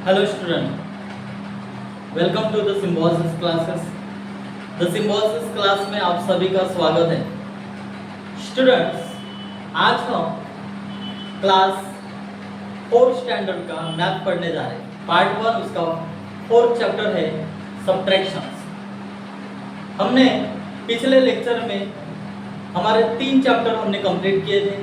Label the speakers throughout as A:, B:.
A: Hello student, welcome to the Symbiosis classes. The Symbiosis class में आप सभी का स्वागत है। स्टूडेंट्स, आज हम क्लास 4 स्टैंडर्ड का मैथ पढ़ने जा रहे हैं। पार्ट 1 उसका 4th चैप्टर है सब्ट्रैक्शंस। हमने पिछले लेक्चर में हमारे 3 चैप्टर हमने कंप्लीट किए थे।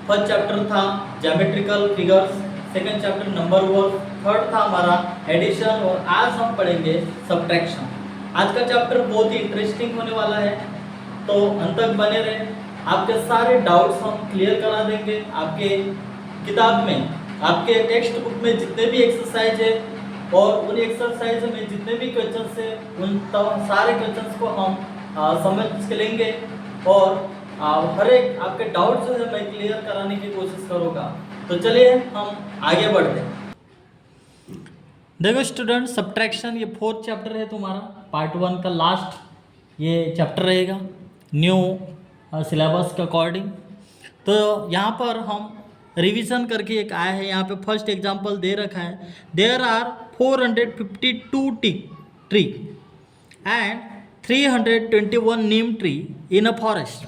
A: फर्स्ट चैप्टर था geometrical figures, second chapter number work, third था हमारा एडिशन और आज हम पढ़ेंगे सब्ट्रैक्शन। आज का चैप्टर बहुत ही इंटरेस्टिंग होने वाला है, तो अंत तक बने रहे। आपके सारे डाउट्स हम क्लियर करा देंगे। आपके किताब में, आपके टेक्स्ट बुक में जितने भी एक्सरसाइज है और उन एक्सरसाइज में जितने भी क्वेश्चंस है उन सारे क्वेश्चंस को हम समझ लेंगे और हर एक आपके डाउट जो है मैं क्लियर कराने की कोशिश करूँगा। तो चलिए हम आगे बढ़ते हैं। देखो स्टूडेंट, सब्ट्रैक्शन ये 4th चैप्टर है तुम्हारा। पार्ट 1 का लास्ट ये चैप्टर रहेगा न्यू सिलेबस के अकॉर्डिंग। तो यहाँ पर हम रिवीजन करके एक आया है। यहाँ पे फर्स्ट एग्जांपल दे रखा है, there are 452 tree and 321 neem tree in a forest.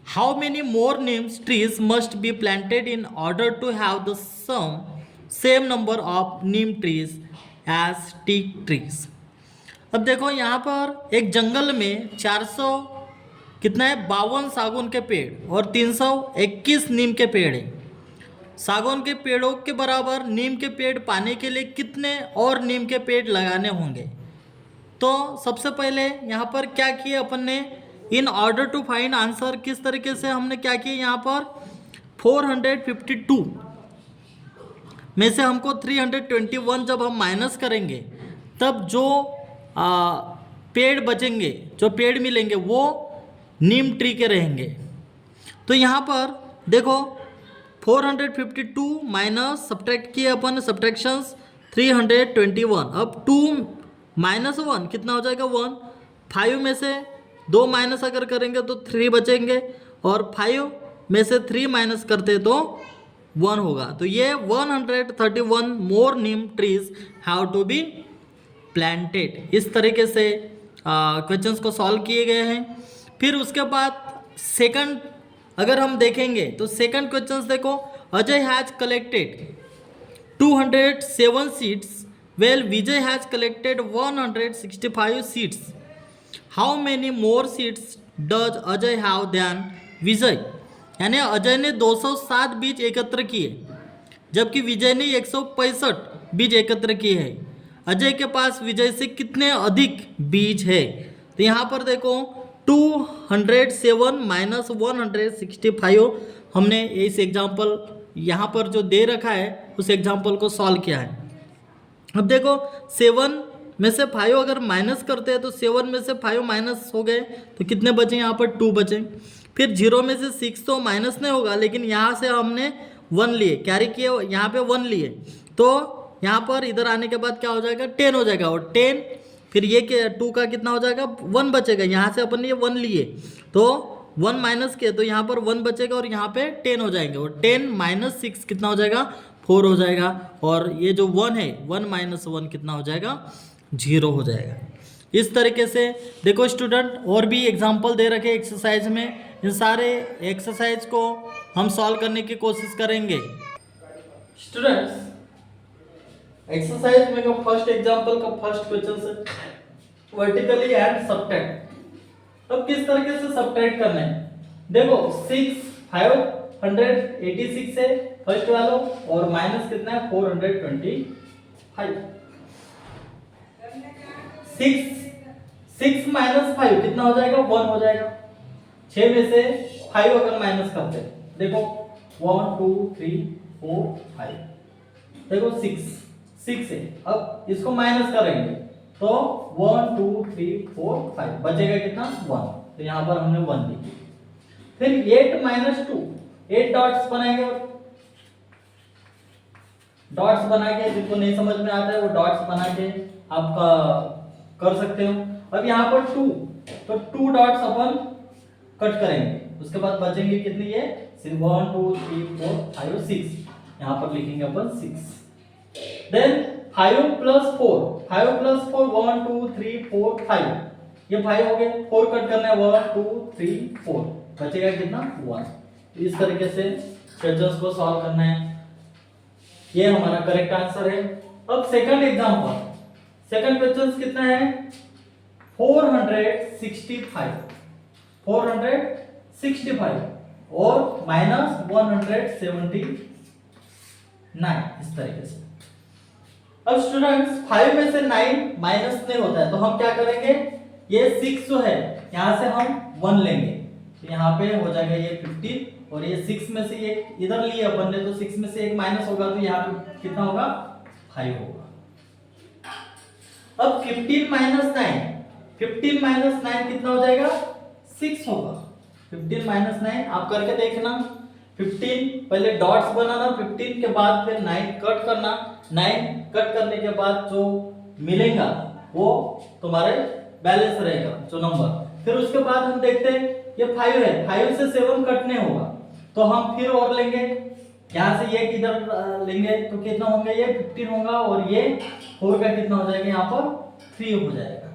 A: How many more neem trees must be planted in order to have the same number of neem trees as teak trees? अब देखो यहाँ पर एक जंगल में 400 कितना है 52 सागौन के पेड़ और 321 नीम के पेड़ है। सागौन के पेड़ों के बराबर नीम के पेड़ पाने के लिए कितने और नीम के पेड़ लगाने होंगे? तो सबसे पहले यहाँ पर क्या किए अपन ने, in order to find answer किस तरीके से हमने क्या किया, यहाँ पर 452 में से हमको 321 जब हम माइनस करेंगे तब जो पेड़ बचेंगे, जो पेड़ मिलेंगे वो नीम ट्री के रहेंगे। तो यहाँ पर देखो 452 माइनस सब्ट्रैक्ट किए अपन, सब्ट्रैक्शंस 321। अब 2 माइनस 1 कितना हो जाएगा 1। 5 में से 2 माइनस अगर करेंगे तो 3 बचेंगे और 5 में से 3 माइनस करते तो 1 होगा। तो ये 131 more neem trees have to be planted. इस तरीके से क्वेश्चंस को सॉल्व किए गए हैं। फिर उसके बाद सेकंड अगर हम देखेंगे तो सेकंड क्वेश्चंस देखो, Ajay has collected 207 seeds well Vijay has collected 165 seeds. How many more seeds does Ajay have than Vijay? यानी अजय ने 207 बीज एकत्र किए जबकि विजय ने 165 बीज एकत्र किए हैं। अजय के पास विजय से कितने अधिक बीज है? तो यहाँ पर देखो 207 माइनस 165 हमने इस एग्जाम्पल यहाँ पर जो दे रखा है उस एग्जाम्पल को सॉल्व किया है। अब देखो 7 में से 5 अगर माइनस करते हैं तो 7 में से 5 माइनस हो गए तो कितने बचे, यहाँ पर 2 बचे। फिर 0 में से 6 तो माइनस नहीं होगा, लेकिन यहाँ से हमने 1 लिए, कैरी किए, यहाँ पे 1 लिए तो यहाँ पर इधर आने के बाद क्या हो जाएगा 10 हो जाएगा और 10 फिर ये 2 का कितना हो जाएगा 1 बचेगा। यहाँ से अपन ये 1 लिए तो 1 माइनस किए तो यहाँ पर 1 बचेगा और यहाँ पे 10 हो जाएंगे और 10 माइनस 6 कितना हो जाएगा 4 हो जाएगा और ये जो 1 है 1 माइनस 1 कितना हो जाएगा 0 हो जाएगा। इस तरीके से देखो स्टूडेंट, और भी एग्जाम्पल दे रखे एक्सरसाइज में, इन सारे एक्सरसाइज को हम सॉल्व करने की कोशिश करेंगे। स्टूडेंट्स, एक्सरसाइज में का फर्स्ट एग्जाम्पल का फर्स्ट क्वेश्चन से वर्टिकली एंड सब्ट्रैक्ट। अब किस तरीके से सब्ट्रैक्ट करना है, देखो 586 है फर्स्ट वाला और माइनस कितना है 425। 6 माइनस 5 कितना हो जाएगा 1 हो जाएगा। 6 में से 5 अगर माइनस करते हैं देखो 1 2 3 4 5, देखो 6 है। अब इसको माइनस करेंगे तो 1 2 3 4 5 बचेगा कितना 1, तो यहाँ पर हमने 1 ली। फिर 8 माइनस 2, 8 डॉट्स बनाएंगे, डॉट्स बना के, जिसको नहीं समझ में आता है वो डॉट्स बना के आप कर सकते हो। अब यहाँ पर 2 तो 2 डॉट्स अपन कट करेंगे, उसके बाद बचेंगे कितनी, ये 1 2 3 4 5 6, यहाँ पर लिखेंगे अपन 6। देन 5 प्लस 4, 5 प्लस 4 1 2 3 4 5, ये 5 हो गए, 4 कट करना है 1 2 3 4, बचेगा कितना 1। इस तरीके से क्वेश्चंस को सॉल्व करना है, ये हमारा करेक्ट आंसर है। अब सेकंड एग्जांपल, सेकंड क्वेश्चन कितना है 465, 465 और माइनस 179, इस तरीके से। अब स्टूडेंट्स 5 में से 9 माइनस नहीं होता है, तो हम क्या करेंगे, ये 6 जो है यहां से हम 1 लेंगे, तो यहाँ पे हो जाएगा ये 15 और ये 6 में से एक इधर लिए अपन ने, तो 6 में से एक माइनस होगा तो यहाँ पे कितना होगा 5 होगा। अब 15 माइनस 9, 15 माइनस 9 कितना हो जाएगा 6 होगा। 15 माइनस 9 आप करके देखना, 15 पहले डॉट्स बनाना, 15 के बाद फिर 9 कट करना, 9 कट करने के बाद जो मिलेगा वो तुम्हारे बैलेंस रहेगा जो नंबर। फिर उसके बाद हम देखते हैं ये 5 है, 5 से 7 कटने होगा, तो हम फिर और लेंगे, यहाँ से ये किधर लेंगे तो कितना होंगे, ये 15 होगा और ये 4 का कितना हो जाएगा यहाँ पर 3 हो जाएगा।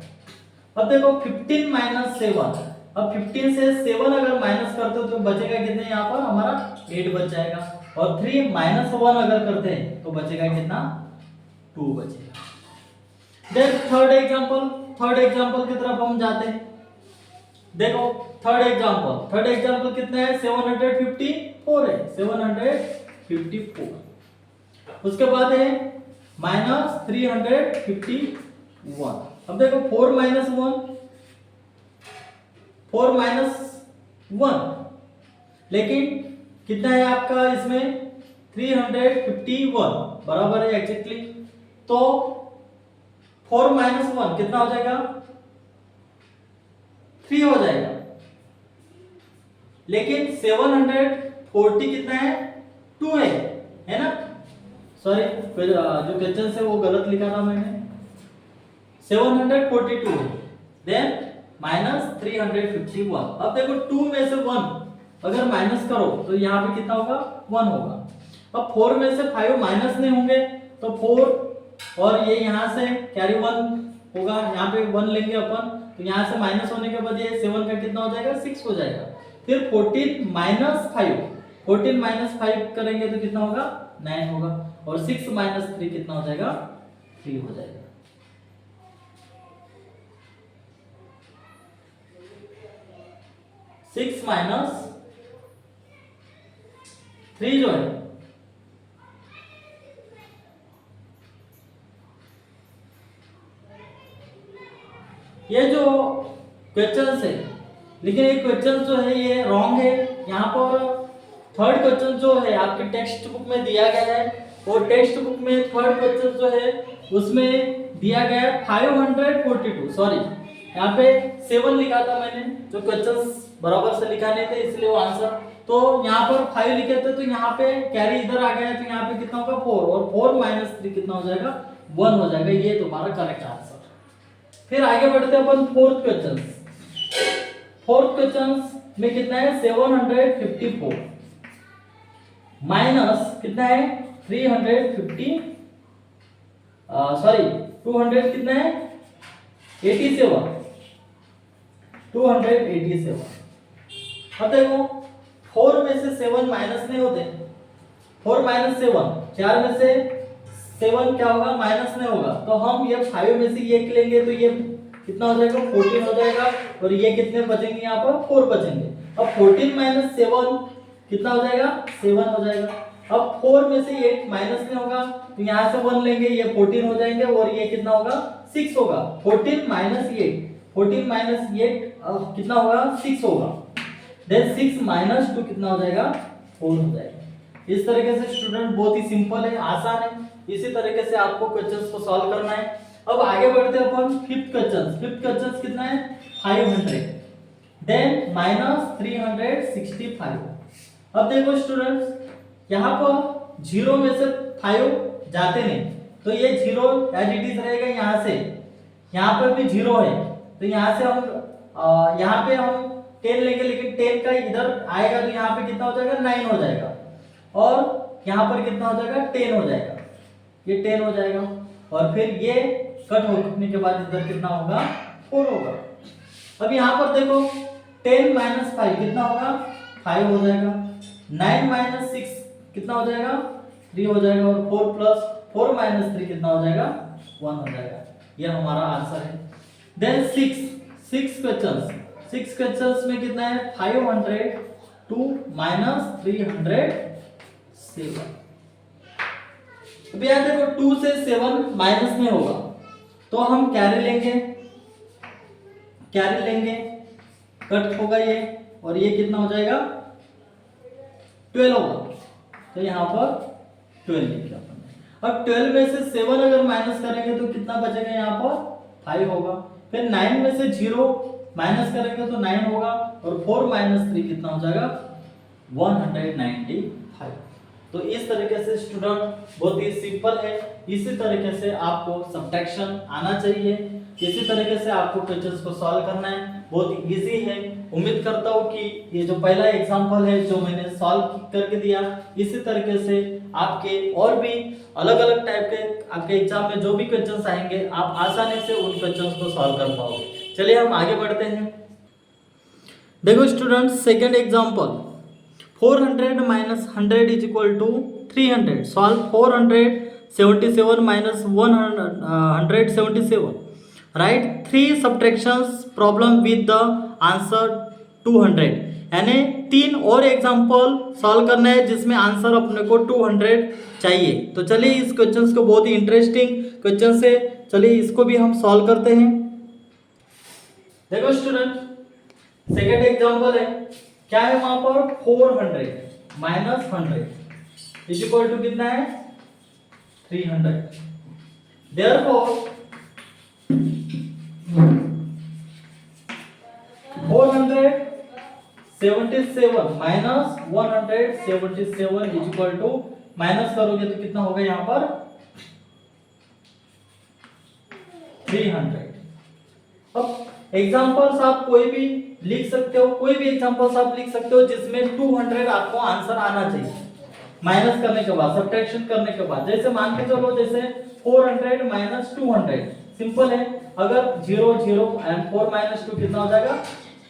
A: अब देखो 15 माइनस 7, अब 15 से 7 अगर माइनस करते हो तो बचेगा कितना, यहाँ पर हमारा 8 बच जाएगा, और 3 माइनस 1 अगर करते हैं तो बचेगा कितना 2 बचेगा। देन थर्ड एग्जांपल की तरफ हम जाते हैं। देखो थर्ड एग्जांपल कितना है 754 है, 754। उसके बाद है माइनस 351। अब देखो 4 माइनस 1, लेकिन कितना है आपका इसमें 351 बराबर है एग्जैक्टली, तो 4 माइनस 1 कितना हो जाएगा 3 हो जाएगा, लेकिन 740 कितना है 2 है ना, सॉरी जो क्वेश्चन है वो गलत लिखा था मैंने, 742 है, देन माइनस 351। अब देखो 2 में से 1 अगर माइनस करो तो यहाँ पे कितना होगा 1 होगा। अब 4 में से 5 माइनस नहीं होंगे तो 4 और ये यहाँ से कैरी 1 होगा, यहाँ पे 1 लेंगे अपन, तो यहाँ से माइनस होने के बाद ये 7 का कितना हो जाएगा 6 हो जाएगा। फिर 14 माइनस 5 करेंगे तो कितना होगा 9 होगा, और 6 माइनस 3 कितना हो जाएगा 3 हो जाएगा। सिक्स माइनस 3 जो है ये जो क्वेश्चन है, लेकिन ये क्वेश्चन जो है ये रॉन्ग है। यहाँ पर थर्ड क्वेश्चन जो है आपके टेक्स्ट बुक में दिया गया है, और टेक्स्ट बुक में थर्ड क्वेश्चन जो है उसमें दिया गया है 542, सॉरी यहाँ पे 7 लिखा था मैंने, जो क्वेश्चंस बराबर से लिखा नहीं थे इसलिए वो आंसर, तो यहाँ पर 5 लिखे थे तो यहाँ पे कैरी इधर आ गया है, तो यहाँ पे कितना होगा 4, और 4 माइनस 3 कितना हो जाएगा 1 हो जाएगा, ये तुम्हारा करेक्ट आंसर। फिर आगे बढ़ते हैं अपन फोर्थ क्वेश्चन में कितना है 754 माइनस कितना है 350 सॉरी 200 कितना है 287। अब देखो 4 में से 7 माइनस नहीं होते, 4 माइनस 7 4 में से 7 क्या होगा माइनस नहीं होगा, तो हम ये 5 में से एक लेंगे तो ये कितना हो जाएगा 14 हो जाएगा, और ये कितने बचेंगे यहाँ पर 4 बचेंगे। अब 14 माइनस 7 कितना हो जाएगा 7 हो जाएगा। अब 4 में से 8 माइनस नहीं होगा तो यहाँ से 1 लेंगे, ये 14 हो जाएंगे, और ये कितना होगा 6 होगा। 14 माइनस 8 कितना होगा 6 होगा, देन 6 माइनस 2 कितना हो जाएगा 4 हो जाएगा। इस तरीके से स्टूडेंट बहुत ही सिंपल है, आसान है, इसी तरीके से आपको क्वेश्चंस को सॉल्व करना है। अब आगे बढ़ते हैं अपन फिफ्थ क्वेश्चन कितना है 500, देन माइनस 365। अब देखो स्टूडेंट्स यहाँ पर 0 में से 5 जाते नहीं, तो ये 0 एज इट इज रहेगा। यहाँ पर भी 0 है, तो यहाँ से हम यहाँ पे हम 10 लेंगे, लेकिन 10 का इधर आएगा तो यहाँ पे कितना हो जाएगा 9 हो जाएगा, और यहाँ पर कितना हो जाएगा 10 हो जाएगा। ये 10 हो जाएगा, और फिर ये कट होने के बाद इधर कितना होगा 4 होगा। अब यहाँ पर देखो 10 माइनस 5 कितना होगा 5 हो जाएगा, 9 माइनस 6 कितना हो जाएगा 3 हो जाएगा, और 4 प्लस 4 माइनस 3 कितना हो जाएगा 1 हो जाएगा। ये हमारा आंसर है। देन 6 क्वेश्चंस में कितना है 502 माइनस 307। अब यहाँ देखो 2 से 7 माइनस में होगा तो हम कैरी लेंगे, कट होगा ये, और ये कितना हो जाएगा 12 होगा, तो यहाँ पर 12 लिखा अपन। अब 12 में से 7 अगर माइनस करेंगे तो कितना बचेगा यहाँ पर 5 होगा, फिर 9 में से 0 माइनस करेंगे तो 9 होगा, और 4 माइनस 3 कितना हो जाएगा 195। तो इस तरीके से स्टूडेंट बहुत ही सिंपल है, इसी तरीके से आपको सब्ट्रैक्शन आना चाहिए, इसी तरीके से आपको क्वेश्चंस को सॉल्व करना है, बहुत ही इजी है। उम्मीद करता हूँ कि ये जो पहला एग्जांपल है जो मैंने सॉल्व करके दिया, इसी तरीके से आपके और भी अलग अलग टाइप के आपके एग्जाम में जो भी क्वेश्चंस आएंगे आप आसानी से उन क्वेश्चंस को सॉल्व कर पाओगे। चलिए हम आगे बढ़ते हैं। देखो student, second example, 400 minus 100 is equal to 300. Solve 477 minus 177. Write 3 subtractions problem with the answer 200. यानी 3 और एग्जाम्पल सॉल्व करना है जिसमें आंसर अपने को 200 चाहिए। तो चलिए इस क्वेश्चन को, बहुत ही इंटरेस्टिंग क्वेश्चन से, चलिए इसको भी हम सॉल्व करते हैं। देखो स्टूडेंट, सेकेंड एग्जाम्पल है, क्या है वहां पर 400 माइनस 100 इज इक्वल टू कितना है 300। Therefore 477 minus 177 is equal to, minus करोगे तो कितना होगा यहाँ पर 300। अब एग्जाम्पल्स आप कोई भी लिख सकते हो, कोई भी एग्जांपल्स आप लिख सकते हो जिसमें 200 आपको आंसर आना चाहिए माइनस करने के बाद, सब्ट्रैक्शन करने के बाद। जैसे मान के चलो, जैसे 400 माइनस 200 सिंपल है, अगर 0 0 एंड 4 माइनस 2 कितना हो जाएगा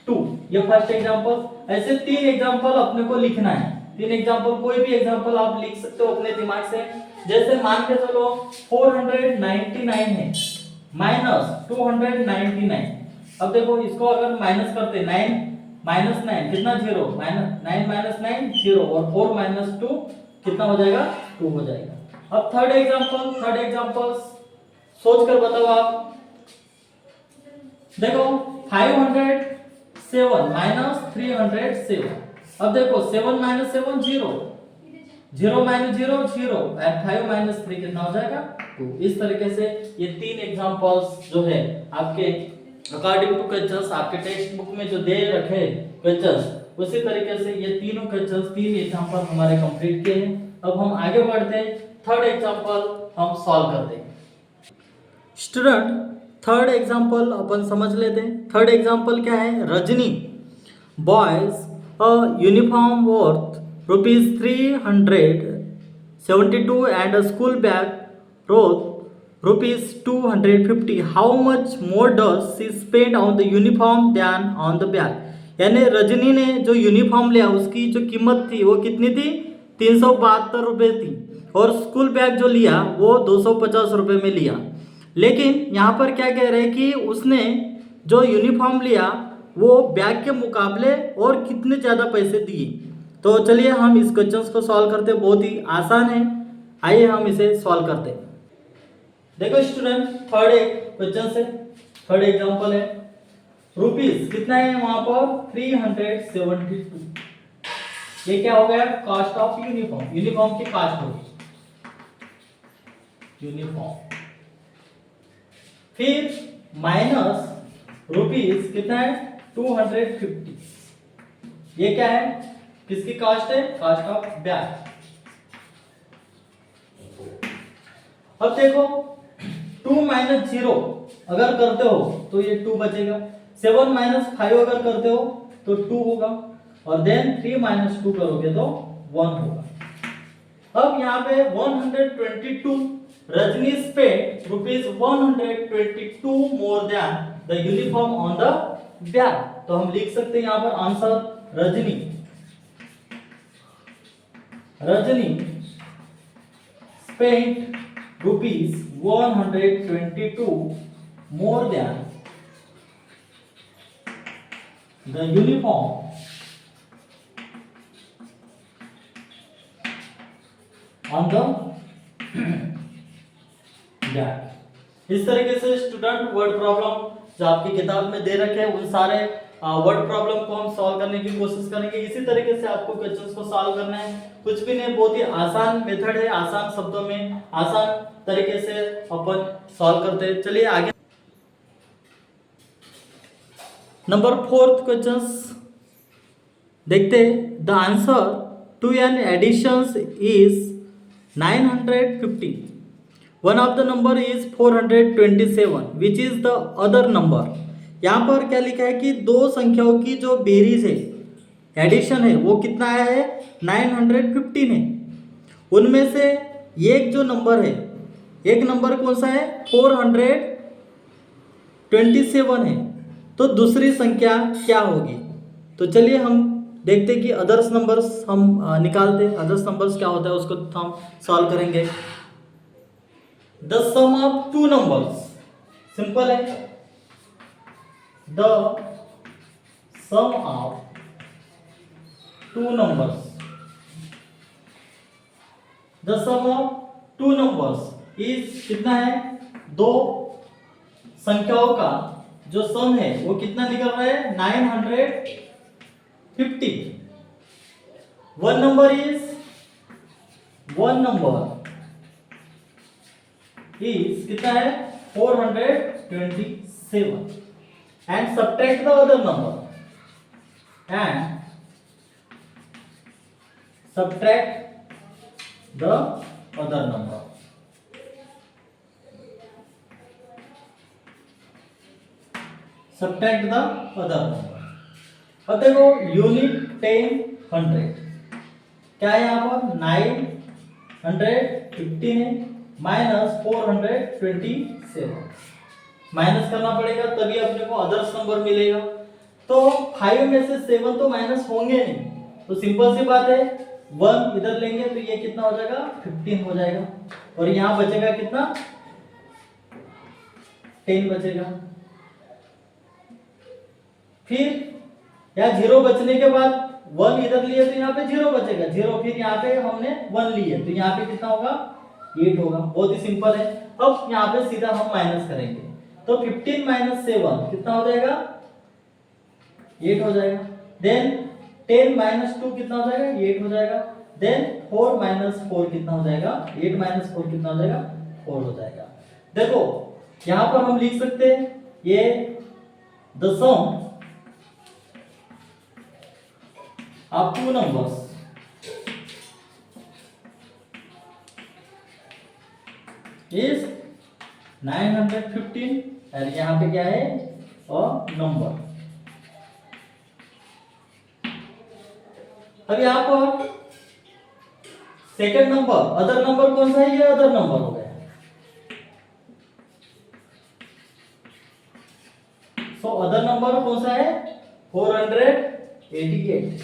A: 2। ये फर्स्ट एग्जांपल। ऐसे 3 एग्जांपल अपने को लिखना है, 3 एग्जांपल, कोई भी एग्जांपल आप लिख सकते हो अपने दिमाग से। जैसे मान के चलो 499 है माइनस 299। अब देखो इसको अगर माइनस करते 9 माइनस 9 कितना 0, माइनस 9 माइनस 9 0, और 4 माइनस 2 कितना हो जाएगा 2 हो जाएगा। अब थर्ड एग्जांपल सोच कर बताओ आप। देखो 507 माइनस 307। अब देखो 7 माइनस 7 0, 0 माइनस 0 0, एंड 5 माइनस 3 कितना हो जाएगा 2। इस तरीके से ये 3 एग्जांपल्स जो है आपके अकॉर्डिंग टू क्वेश्चंस आपके टेक्स्ट बुक में जो दे रखे क्वेश्चंस, उसी तरीके से ये तीनों क्वेश्चंस, 3 एग्जांपल हमारे कंप्लीट किए हैं। अब हम आगे बढ़ते हैं, थर्ड एग्जांपल हम सॉल्व करते हैं। स्टूडेंट, थर्ड एग्जांपल अपन समझ लेते हैं। थर्ड एग्जांपल क्या है, Rajni boys a uniform worth ₹372 and a school bag worth ₹250. How much more does she spend on the uniform than on the bag? यानी रजनी ने जो यूनिफॉर्म लिया उसकी जो कीमत थी वो कितनी थी 372 रुपये थी, और स्कूल बैग जो लिया वो 250 रुपये में लिया। लेकिन यहाँ पर क्या कह रहे हैं कि उसने जो यूनिफॉर्म लिया वो बैग के मुकाबले और कितने ज़्यादा पैसे दिए। तो चलिए हम इस क्वेश्चन को सॉल्व करते हैं, बहुत ही आसान है, आइए हम इसे सॉल्व करते हैं। देखो स्टूडेंट, थर्ड क्वेश्चन से, थर्ड एग्जांपल है, रुपीस कितना है वहां पर 372। ये क्या हो गया, कॉस्ट ऑफ यूनिफॉर्म, यूनिफॉर्म की कॉस्ट होगी यूनिफॉर्म। फिर माइनस रुपीस कितना है 250। ये क्या है, किसकी कॉस्ट है, कॉस्ट ऑफ बैग। अब देखो 2 माइनस 0 अगर करते हो तो ये 2 बचेगा, 7 माइनस 5 अगर करते हो तो 2 होगा, और देन 3 माइनस 2 करोगे तो 1 होगा। अब यहाँ पे 122 Rajni spent rupees 122 more than the uniform on the bag. तो हम लिख सकते हैं यहाँ पर answer Rajni spent rupees 122 more than the uniform on the bag. इस तरीके से स्टूडेंट वर्ड प्रॉब्लम जो आपकी किताब में दे रखे हैं उन सारे वर्ड प्रॉब्लम को हम सॉल्व करने की कोशिश करेंगे। इसी तरीके से आपको क्वेश्चंस को सॉल्व करना है, कुछ भी नहीं, बहुत ही आसान मेथड है, आसान शब्दों में आसान तरीके से अपन सॉल्व करते हैं। चलिए आगे नंबर 4 क्वेश्चंस देखते हैं। The answer to an additions is 950. One of the number is 427 which is the other number. यहाँ पर क्या लिखा है कि दो संख्याओं की जो बेरीज है, एडिशन है, वो कितना आया है 915 है। उनमें से एक जो नंबर है, एक नंबर कौन सा है 427 है, तो दूसरी संख्या क्या होगी। तो चलिए हम देखते कि अदर्स नंबर्स हम निकालते हैं। अदर्स नंबर्स क्या होता है उसको हम सॉल्व करेंगे। The sum of two numbers, simple है, the sum of two numbers, the sum of two numbers is कितना है, दो संख्याओं का जो सम है वो कितना निकल रहा है 950। वन नंबर इज कितना है 427 and subtract the other number अब देखो यूनिट 10 100 क्या है यहाँ पर 915 है माइनस 427 माइनस करना पड़ेगा तभी अपने को अदर्स नंबर मिलेगा। तो 5 में से 7 तो माइनस होंगे नहीं, तो सिंपल सी बात है 1 इधर लेंगे तो ये कितना हो जाएगा 15 हो जाएगा और यहाँ बचेगा कितना 10 बचेगा। फिर यहाँ 0 बचने के बाद 1 इधर लिए तो यहाँ पे 0 बचेगा 0, फिर यहाँ पे हमने 1 लिए तो यहाँ पे कितना होगा 8 होगा। बहुत ही सिंपल है। अब यहाँ पे सीधा हम माइनस करेंगे तो 15 माइनस 7 कितना हो जाएगा 8 हो जाएगा। देन 10 माइनस 2 कितना हो जाएगा 8 हो जाएगा। देन 4 माइनस 4 कितना हो जाएगा 8 माइनस 4 कितना हो जाएगा 4 हो जाएगा। देखो यहाँ पर हम लिख सकते हैं ये the sum of two numbers is 915 और यहाँ पे क्या है नंबर। अब यहाँ पर सेकंड नंबर अदर नंबर कौन सा है, ये अदर नंबर हो गया। सो अदर नंबर कौन सा है 488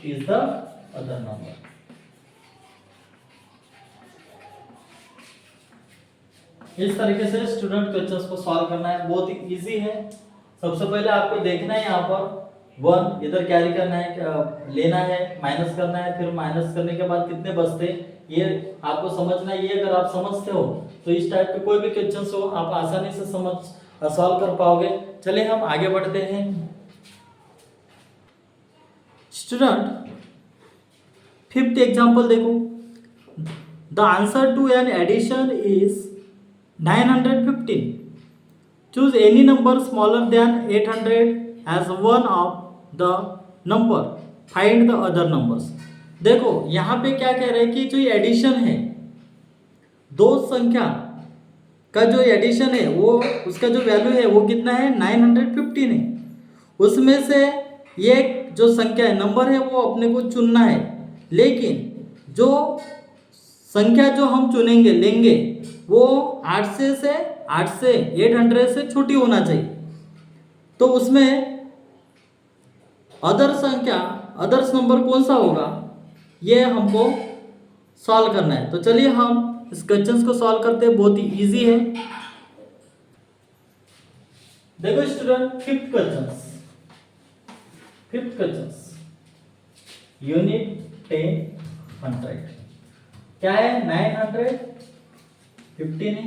A: is the other number। इस तरीके से स्टूडेंट क्वेश्चंस को सॉल्व करना है, बहुत ही इजी है। सबसे पहले आपको देखना है यहाँ पर 1 इधर कैरी करना है, लेना है, माइनस करना है, फिर माइनस करने के बाद कितने बचते ये आपको समझना है। ये अगर आप समझते हो तो इस टाइप के कोई भी क्वेश्चंस हो आप आसानी से समझ सॉल्व कर पाओगे। चलिए हम आगे बढ़ते हैं। स्टूडेंट 5th एग्जांपल देखो। The answer to an addition is 915। Choose any number smaller than 800 as one of the number, find the other numbers. देखो यहाँ पे क्या कह रहे हैं कि जो एडिशन है, दो संख्या का जो एडिशन है वो उसका जो वैल्यू है वो कितना है 915 है। उसमें से ये जो संख्या है नंबर है वो अपने को चुनना है, लेकिन जो संख्या जो हम चुनेंगे लेंगे वो 800 से छोटी होना चाहिए। तो उसमें अदर्स नंबर कौन सा होगा ये हमको सॉल्व करना है। तो चलिए हम इस क्वेश्चन को सॉल्व करते हैं, बहुत ही इजी है। देखो स्टूडेंट, फिफ्थ क्वेश्चन यूनिट 10 100 क्या है 915 है।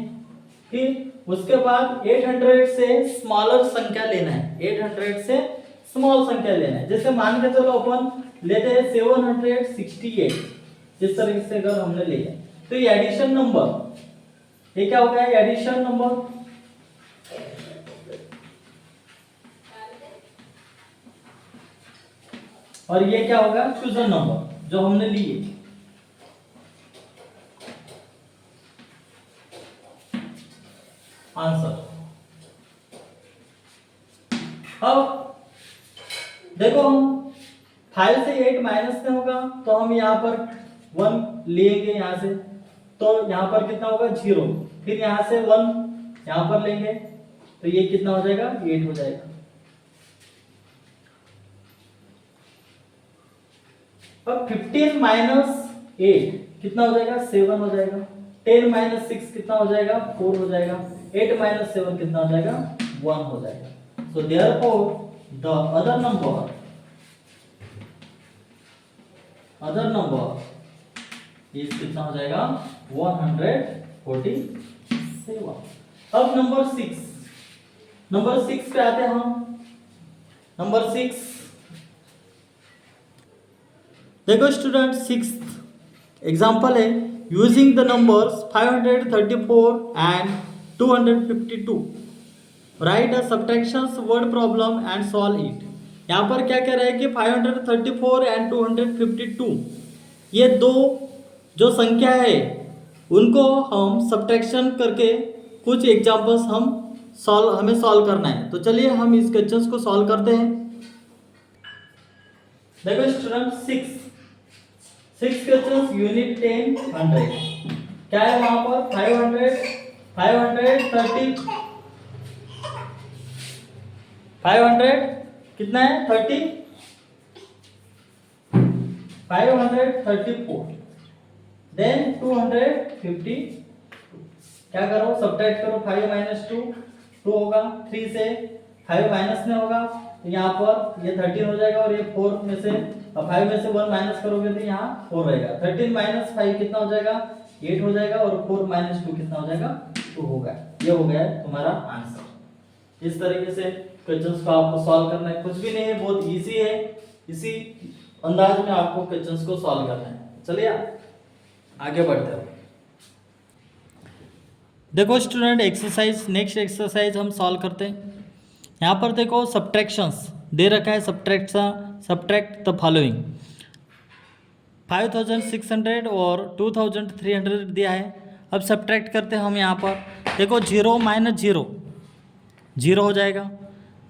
A: फिर उसके बाद 800 से स्मॉलर संख्या लेना है, 800 से स्मॉल संख्या लेना है। जैसे मान के चलो अपन लेते हैं 768, इस तरीके से अगर हमने लिया तो ये एडिशन नंबर, ये क्या हो गया एडिशन नंबर। और ये क्या होगा फ्यूजन नंबर जो हमने लिए। आंसर अब देखो हम 5 से 8 माइनस में होगा तो हम यहाँ पर 1 लेंगे यहाँ से, तो यहाँ पर कितना होगा 0। फिर यहाँ से 1 यहाँ पर लेंगे तो ये कितना हो जाएगा 8 हो जाएगा। अब 15 माइनस 8 कितना हो जाएगा 7 हो जाएगा। 10 माइनस 6 कितना हो जाएगा 4 हो जाएगा। 8 माइनस 7 कितना हो जाएगा 1 हो जाएगा। So therefore the other number इस कितना हो जाएगा 147। अब नंबर 6 पे आते हैं हम। नंबर 6 देखो स्टूडेंट, 6th एग्जांपल है using the numbers 534 and 252 right a subtractions word problem and solve it. यहाँ पर क्या कह रहा है कि 534 एंड 252 ये दो जो संख्या है उनको हम सब्ट्रैक्शन करके कुछ एग्जांपल्स हमें सॉल्व करना है। तो चलिए हम इस क्वेश्चंस को सॉल्व करते हैं। देखो स्टूडेंट, 6 क्वेश्चंस यूनिट 10 100 क्या है वहां पर 500 कितना है 534 देन 250 क्या करो सब्ट्रैक्ट करो 5 माइनस 2 होगा। 3 से 5 माइनस में होगा तो यहाँ पर ये 13 हो जाएगा और ये 4 में से 5 में से 1 माइनस करोगे तो यहाँ 4 रहेगा। 13 माइनस 5 कितना हो जाएगा 8 हो जाएगा और 4 माइनस 2 कितना हो जाएगा 2 होगा। ये हो गया तुम्हारा आंसर। इस तरीके से क्वेश्चंस को आपको सॉल्व करना है, कुछ भी नहीं है, बहुत इजी है। इसी अंदाज में आपको क्वेश्चंस को सॉल्व करना है। चलिए आगे बढ़ते हैं। देखो स्टूडेंट, नेक्स्ट एक्सरसाइज हम सॉल्व करते हैं। यहाँ पर देखो सब्ट्रैक्शंस दे रखा है, सब्ट्रैक्ट द फॉलोइंग 5600 और 2300 दिया है। अब सब्ट्रैक्ट करते हैं हम। यहाँ पर देखो 0 माइनस 0 हो जाएगा,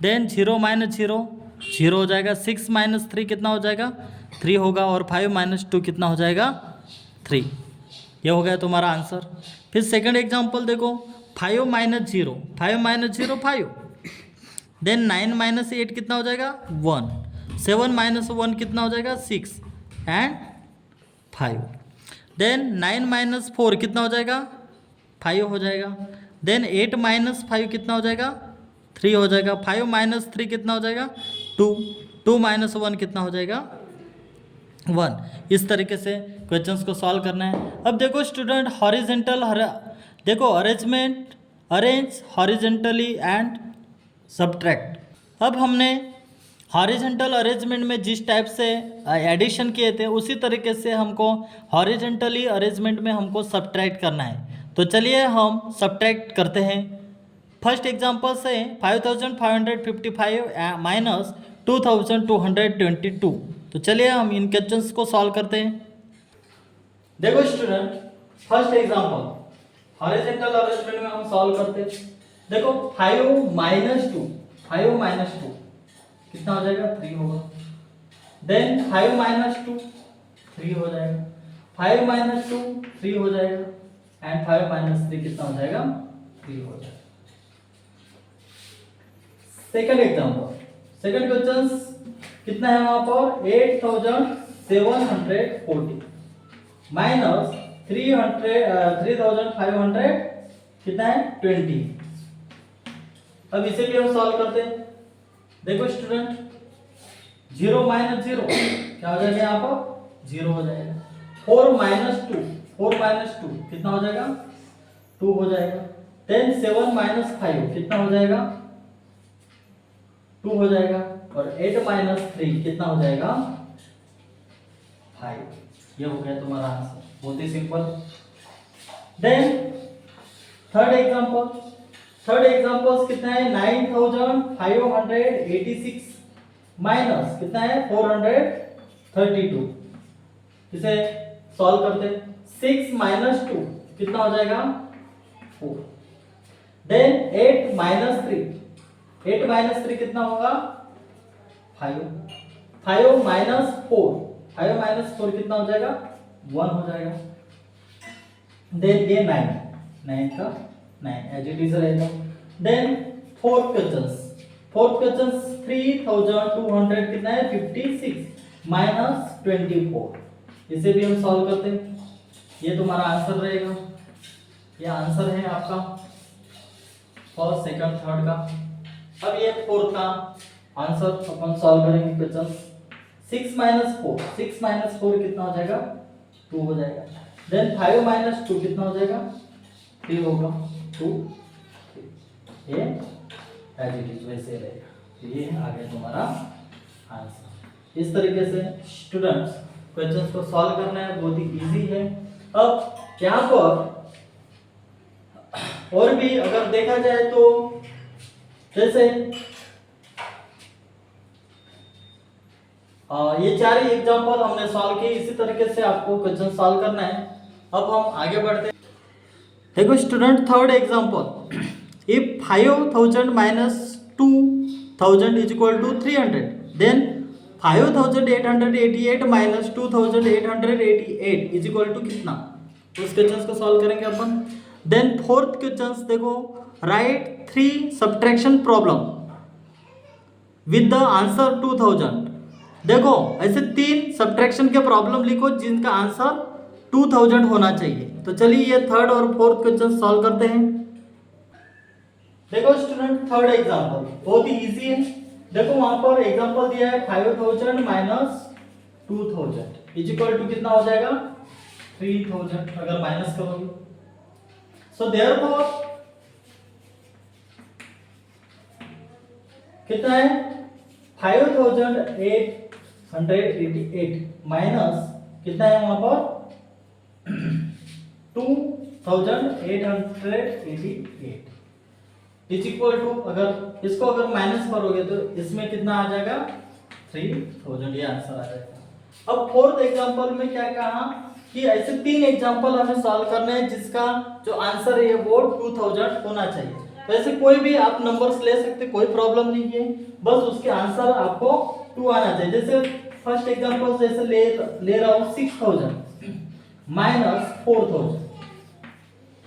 A: देन 0 माइनस 0 हो जाएगा। 6 माइनस 3 कितना हो जाएगा 3 होगा और 5 माइनस 2 कितना हो जाएगा 3। ये हो गया तुम्हारा आंसर। फिर सेकंड एग्जांपल देखो 5 माइनस 0 5, देन 9 माइनस 8 कितना हो जाएगा 1, 7 माइनस 1 कितना हो जाएगा 6 एंड 5, देन 9 माइनस 4 कितना हो जाएगा 5 हो जाएगा। देन 8 माइनस 5 कितना हो जाएगा 3 हो जाएगा। 5 माइनस 3 कितना हो जाएगा 2 माइनस 1 कितना हो जाएगा 1। इस तरीके से क्वेश्चंस को सॉल्व करना है। अब देखो स्टूडेंट, देखो अरेंज हॉरिजेंटली एंड सब्ट्रैक्ट। अब हमने हॉरिजेंटल अरेंजमेंट में जिस टाइप से एडिशन किए थे उसी तरीके से हमको हॉरिजेंटली अरेंजमेंट में हमको सब्ट्रैक्ट करना है। तो चलिए हम सब्ट्रैक्ट करते हैं। फर्स्ट एग्जांपल से 5555 माइनस 2222। तो चलिए हम इन क्वेश्चंस को सॉल्व करते हैं। देखो student, first example horizontal arrangement में हम सॉल्व करते हैं। देखो 5 माइनस 2 कितना हो जाएगा 3 होगा। देन 5 माइनस 2 3 हो जाएगा 5 माइनस 2 3 हो जाएगा एंड 5 माइनस 3 कितना हो जाएगा 3 हो जाएगा। सेकंड एग्जांपल, सेकंड क्वेश्चन कितना है वहां पर 8740 माइनस 3500 कितना है 20। अब इसे भी हम सॉल्व करते हैं। देखो स्टूडेंट 0 माइनस 0 क्या हो जाएगा यहाँ पर 0 हो जाएगा। 4 माइनस 2 कितना हो जाएगा 2 हो जाएगा। देन 7 माइनस 5 कितना हो जाएगा 2 हो जाएगा। और 8 माइनस 3 कितना हो जाएगा 5। ये हो गया तुम्हारा आंसर, बहुत ही सिंपल। देन थर्ड एग्जांपल कितना है 9586 माइनस कितना है 432। इसे सॉल्व करते हैं। 6 माइनस 2 कितना हो जाएगा 4। देन 8 माइनस 3 कितना होगा 5 माइनस 4 कितना हो जाएगा 1 हो जाएगा। देन ये 9 का 9 एज इट इज रहेगा। देन फोर्थ क्वेश्चन 3200 कितना है 56 माइनस 24। इसे भी हम सॉल्व करते हैं। ये तुम्हारा आंसर रहेगा, ये आंसर है आपका फर्स्ट सेकंड थर्ड का। अब ये फोर्थ का आंसर अपन सॉल्व करेंगे क्वेश्चन। 6 माइनस 4 कितना हो जाएगा 2 हो जाएगा। देन 5 माइनस 2 कितना हो जाएगा 3 होगा 2 ये एज इट इज वैसे रहेगा। ये आ गया तुम्हारा आंसर। इस तरीके से स्टूडेंट्स क्वेश्चंस को सॉल्व करना है, बहुत ही इजी है। अब यहाँ पर और भी अगर देखा जाए तो जैसे ये चार ही एग्जांपल हमने सॉल्व किए, इसी तरीके से आपको क्वेश्चन सॉल्व करना है। अब हम आगे बढ़ते हैं। देखो student third example, if 5000 minus 2000 is equal to 300 then 5888 minus 2888 is equal to कितना। उस क्वेश्चन को सॉल्व करेंगे अपन। देन फोर्थ क्वेश्चन देखो, write 3 subtraction problem with the answer 2000। देखो ऐसे 3 सब्ट्रैक्शन के प्रॉब्लम लिखो जिनका आंसर 2000 होना चाहिए। तो चलिए ये थर्ड और फोर्थ क्वेश्चन सॉल्व करते हैं। देखो स्टूडेंट थर्ड एग्जांपल बहुत ही इजी है। देखो वहां पर एग्जांपल दिया है 5000 माइनस 2000 इज इक्वल टू कितना हो जाएगा 3000 अगर माइनस करोगे। सो देयरफॉर कितना है 5888 माइनस कितना है वहां पर 2888 इज इक्वल टू, अगर इसको अगर माइनस करोगे तो इसमें कितना आ जाएगा 3000, ये आंसर आ जाएगा। अब फोर्थ एग्जांपल में क्या कहा कि ऐसे 3 एग्जांपल हमें सॉल्व करने हैं जिसका जो आंसर है वो 2000 होना चाहिए। तो ऐसे कोई भी आप नंबर्स ले सकते, कोई प्रॉब्लम नहीं है, बस उसके आंसर आपको 2 आना चाहिए। जैसे फर्स्ट एग्जांपल जैसे ले रहा हूं 6000 माइनस 4000।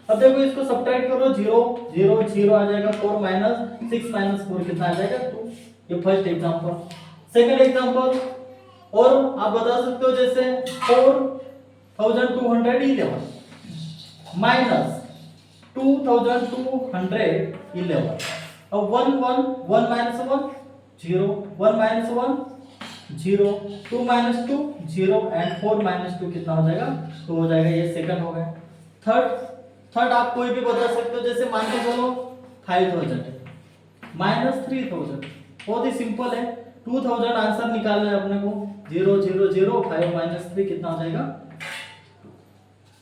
A: अब देखो इसको सब्ट्रैक्ट करो 0 0 0 आ जाएगा। 4 माइनस 6 माइनस 4 कितना आ जाएगा 2। ये फर्स्ट एग्जांपल। सेकंड एग्जांपल और आप बता सकते हो जैसे 4211 माइनस 2211। अब 1 1 1 minus 1 0 1 minus 1 0 2 minus 2 0 and 4 minus 2 कितना हो जाएगा 2 हो जाएगा। ये सेकंड हो गया। थर्ड आप कोई भी बता सकते हो, जैसे मान के चलो 5000 माइनस 3000, बहुत ही सिंपल है। 2000 आंसर निकालना है अपने को। 0 0 0 5 माइनस 3 कितना हो जाएगा।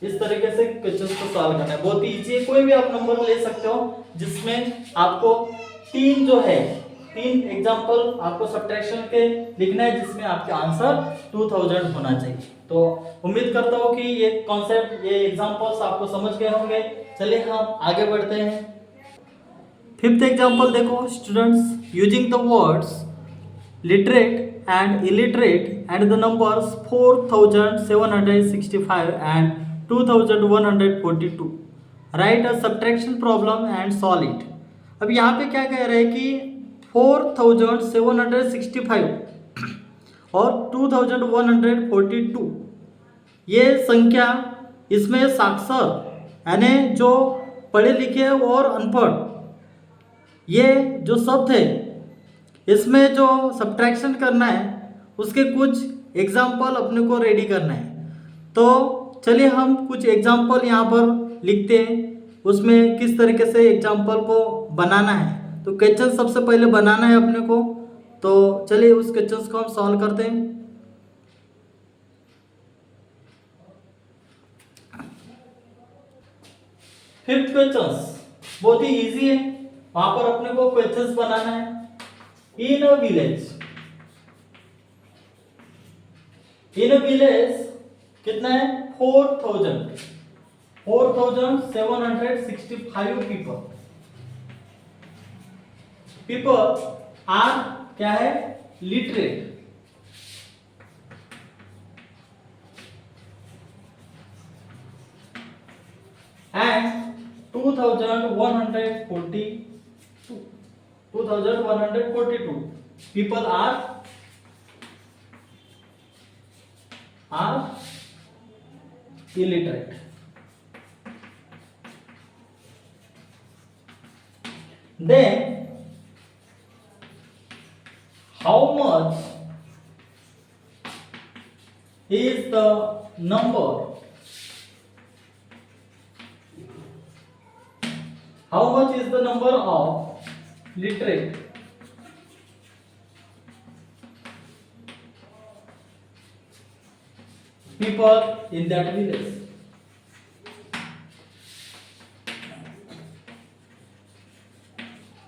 A: इस तरीके से क्वेश्चन को सॉल्व करना है, बहुत ही इजी है। कोई भी आप नंबर ले सकते हो जिसमें आपको 3 जो है 3 एग्जांपल आपको सब्ट्रैक्शन के लिखना है जिसमें आपके आंसर 2000 होना चाहिए। तो उम्मीद करता हूँ कि ये कॉन्सेप्ट ये एग्जांपल्स आपको समझ गए होंगे। चलिए हम आगे बढ़ते हैं। फिफ्थ एग्जांपल देखो students, using the words literate and illiterate, and the numbers 4765 and 2142. Write a subtraction problem and solve it. अब यहाँ पे क्या कह रहे हैं कि 4765 और 2142 ये संख्या, इसमें साक्षर यानी जो पढ़े लिखे और अनपढ़ ये जो शब्द है, इसमें जो सब्ट्रैक्शन करना है उसके कुछ एग्जाम्पल अपने को रेडी करना है। तो चलिए हम कुछ एग्जाम्पल यहाँ पर लिखते हैं, उसमें किस तरीके से एग्जाम्पल को बनाना है। तो क्वेश्चन सबसे पहले बनाना है अपने को, तो चलिए उस क्वेश्चन को हम सॉल्व करते हैं। फिफ्थ क्वेश्चन बहुत ही इजी है, वहां पर अपने को क्वेश्चंस बनाना है। इन अ विलेज कितना है 4765 पीपल आर क्या है literate, and 2142 people are illiterate. Then how much is the number of literate people in that village?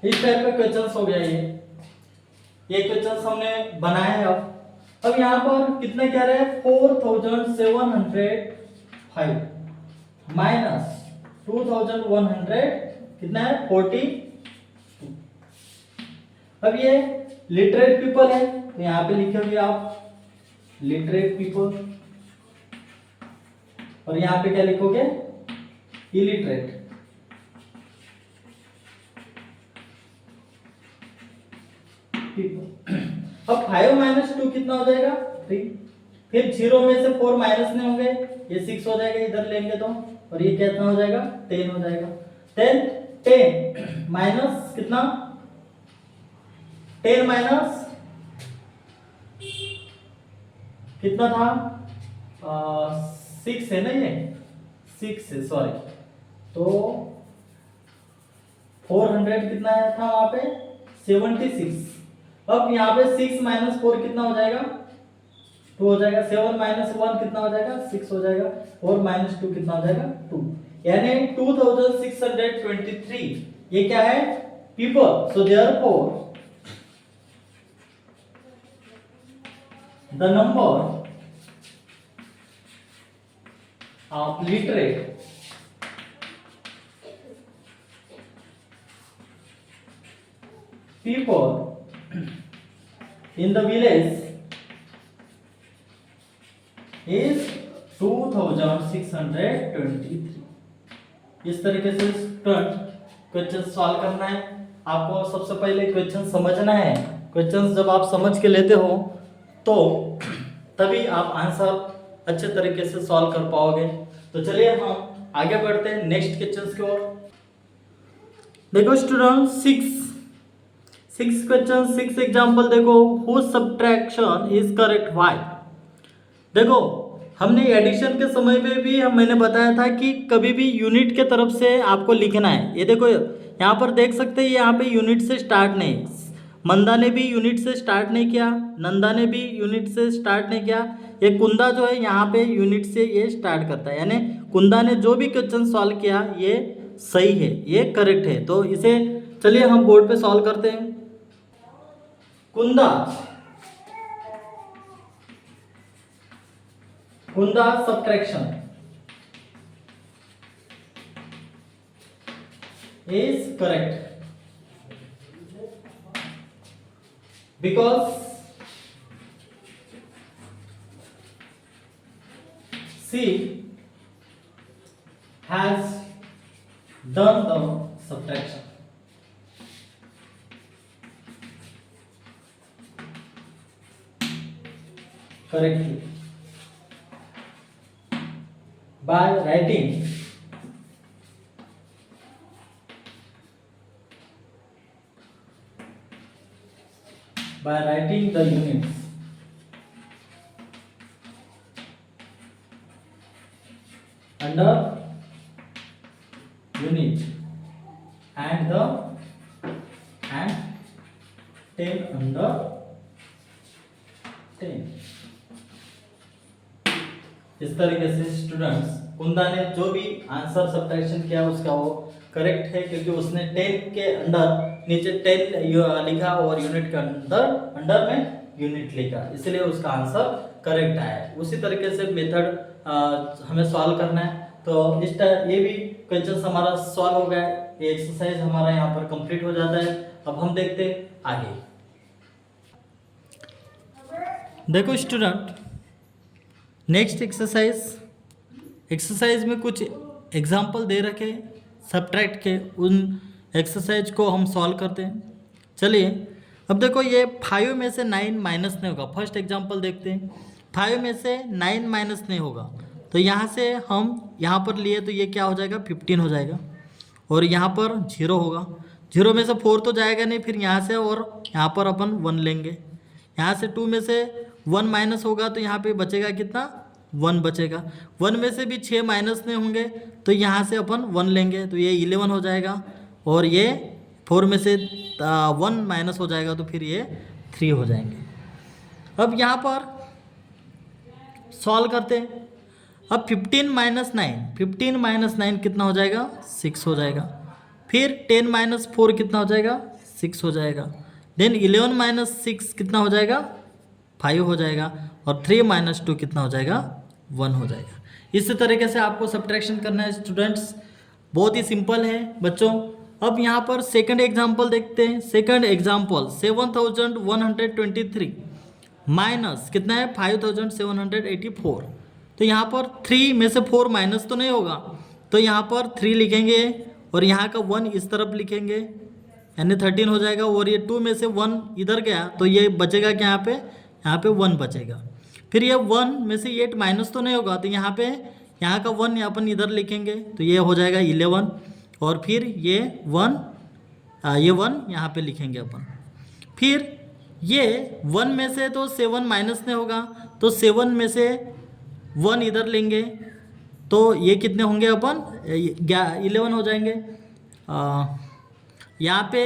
A: इस टाइप का क्वेश्चन हो गया। ये क्वेश्चन हमने बनाया है। अब यहाँ पर कितने कह रहे हैं 4705 माइनस 2100 कितना है 40। अब ये लिटरेट पीपल है, तो यहाँ पे लिखोगे आप लिटरेट पीपल, और यहाँ पे क्या लिखोगे इलिटरेट। अब 5 माइनस 2 कितना हो जाएगा 3, फिर 0 में से 4 माइनस नहीं होंगे, ये 6 हो जाएगा इधर लेंगे तो, और ये कितना हो जाएगा 10 हो जाएगा। 10 माइनस कितना 10 माइनस कितना था 6 है ना, ये 6 है सॉरी, तो 400 कितना था वहां पे 76। अब यहाँ पे 6 माइनस 4 कितना हो जाएगा 2 हो जाएगा। 7 माइनस 1 कितना हो जाएगा 6 हो जाएगा। 4 माइनस 2 कितना हो जाएगा 2, यानी 2623 ये क्या है people. So therefore the number of literate people in the village is 2623। इस तरीके से क्वेश्चन सॉल्व करना है आपको। सबसे पहले क्वेश्चन समझना है। क्वेश्चन जब आप समझ के लेते हो तो तभी आप आंसर अच्छे तरीके से सॉल्व कर पाओगे। तो चलिए हम आगे बढ़ते हैं नेक्स्ट क्वेश्चन की ओर। देखो स्टूडेंट 6 क्वेश्चन 6 एग्जांपल देखो। Who subtraction is correct why. देखो हमने एडिशन के समय में भी मैंने बताया था कि कभी भी यूनिट के तरफ से आपको लिखना है। ये देखो यहाँ पर देख सकते हैं, यहाँ पे यूनिट से स्टार्ट नहीं, मंदा ने भी यूनिट से स्टार्ट नहीं किया, नंदा ने भी यूनिट से स्टार्ट नहीं किया। ये कुंदा जो है यहाँ पे यूनिट से ये स्टार्ट करता है, यानी कुंदा ने जो भी क्वेश्चन सॉल्व किया ये सही है, ये करेक्ट है। तो इसे चलिए हम बोर्ड पे सॉल्व करते हैं। कुंदा subtraction is correct because C has done the subtraction. Correctly by writing the units under unit and 10 under 10. इस तरीके से स्टूडेंट्स कुंदा ने जो भी आंसर सब्ट्रैक्शन किया उसका वो करेक्ट है, क्योंकि उसने 10 के अंदर नीचे 10 लिखा और यूनिट के अंदर में यूनिट लिखा, इसलिए उसका आंसर करेक्ट आया। उसी तरीके से मेथड हमें सॉल्व करना है। तो ये भी क्वेश्चन हमारा सॉल्व हो गया है, ये एक्सरसाइज हमारा यहाँ पर कंप्लीट हो जाता है। अब हम देखते हैं आगे। देखो स्टूडेंट, नेक्स्ट एक्सरसाइज में कुछ एग्जाम्पल दे रखे सब्ट्रैक्ट के, उन एक्सरसाइज को हम सॉल्व करते हैं। चलिए अब देखो, ये 5 में से 9 माइनस नहीं होगा। फर्स्ट एग्जाम्पल देखते हैं। 5 में से 9 माइनस नहीं होगा, तो यहाँ से हम यहाँ पर लिए तो ये क्या हो जाएगा, 15 हो जाएगा। और यहाँ पर 0 होगा, 0 में से 4 तो जाएगा नहीं, फिर यहाँ से और यहाँ पर अपन 1 लेंगे। यहाँ से 2 में से 1 माइनस होगा तो यहाँ पे बचेगा कितना, 1 बचेगा। 1 में से भी 6 माइनस नहीं होंगे तो यहाँ से अपन 1 लेंगे तो ये 11 हो जाएगा। और ये 4 में से 1 माइनस हो जाएगा तो फिर ये 3 हो जाएंगे। अब यहाँ पर सॉल्व करते हैं। अब 15 माइनस 9 कितना हो जाएगा, 6 हो जाएगा। फिर 10 माइनस 4 कितना हो जाएगा, 6 हो जाएगा। देन 11 माइनस 6 कितना हो जाएगा, 5 हो जाएगा। और 3 माइनस 2 कितना हो जाएगा, 1 हो जाएगा। इस तरीके से आपको सब्ट्रैक्शन करना है स्टूडेंट्स, बहुत ही सिंपल है बच्चों। अब यहाँ पर सेकंड एग्जाम्पल देखते हैं। सेकंड एग्जाम्पल 7123 माइनस कितना है, 5784। तो यहाँ पर 3 में से 4 माइनस तो नहीं होगा, तो यहाँ पर 3 लिखेंगे और यहाँ का 1 इस तरफ लिखेंगे, यानी 13 हो जाएगा। और ये 2 में से 1 इधर गया तो ये बचेगा क्या, यहाँ पे 1 बचेगा। फिर ये 1 में से 8 माइनस तो नहीं होगा, तो यहाँ का 1 अपन इधर लिखेंगे तो ये हो जाएगा 11। और फिर ये 1 यहाँ पे लिखेंगे अपन। फिर ये 1 में से तो 7 माइनस नहीं होगा, तो 7 में से 1 इधर लेंगे तो ये कितने होंगे अपन, 11 हो जाएंगे। यहाँ पे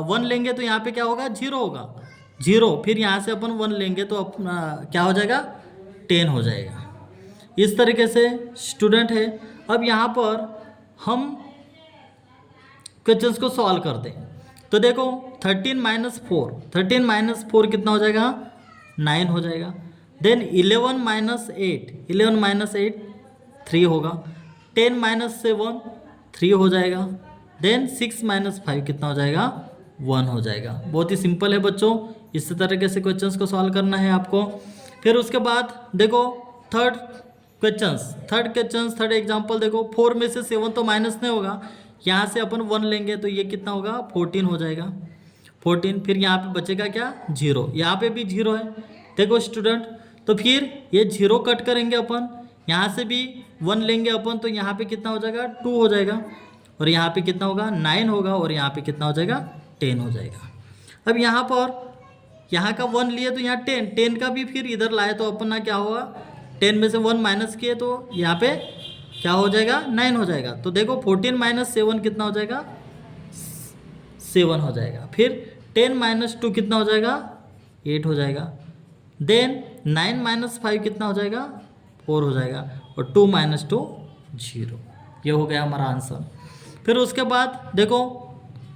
A: 1 लेंगे तो यहाँ पे क्या होगा, 0 होगा, 0। फिर यहाँ से अपन 1 लेंगे तो अपना क्या हो जाएगा, 10 हो जाएगा। इस तरीके से स्टूडेंट है। अब यहाँ पर हम क्वेश्चंस को सॉल्व करते हैं। तो देखो 13 माइनस 4 कितना हो जाएगा, 9 हो जाएगा। देन 11 माइनस 8 3 होगा। 10 माइनस 7 3 हो जाएगा। देन 6 माइनस 5 कितना हो जाएगा, 1 हो जाएगा। बहुत ही सिंपल है बच्चों, इस तरीके से क्वेश्चंस को सॉल्व करना है आपको। फिर उसके बाद देखो थर्ड एग्जांपल देखो। 4 में से 7 तो माइनस नहीं होगा, यहाँ से अपन 1 लेंगे तो ये कितना होगा, 14 हो जाएगा। 14 फिर यहाँ पे बचेगा क्या, 0। यहाँ पे भी 0 है देखो स्टूडेंट। तो फिर ये 0 कट करेंगे अपन, यहाँ से भी 1 लेंगे अपन तो यहाँ पे कितना हो जाएगा, 2 हो जाएगा। और यहाँ पे कितना होगा, 9 होगा। और यहाँ पे कितना हो जाएगा, 10 हो जाएगा। अब यहाँ पर यहाँ का 1 लिए तो यहाँ 10 का भी फिर इधर लाए तो अपना क्या होगा, 10 में से 1 माइनस किए तो यहाँ पे क्या हो जाएगा, 9 हो जाएगा। तो देखो 14 माइनस 7 कितना हो जाएगा, 7 हो जाएगा। फिर 10 माइनस 2 कितना हो जाएगा, 8 हो जाएगा। देन 9 माइनस 5 कितना हो जाएगा, 4 हो जाएगा। और 2 माइनस 2 0। ये हो गया हमारा आंसर। फिर उसके बाद देखो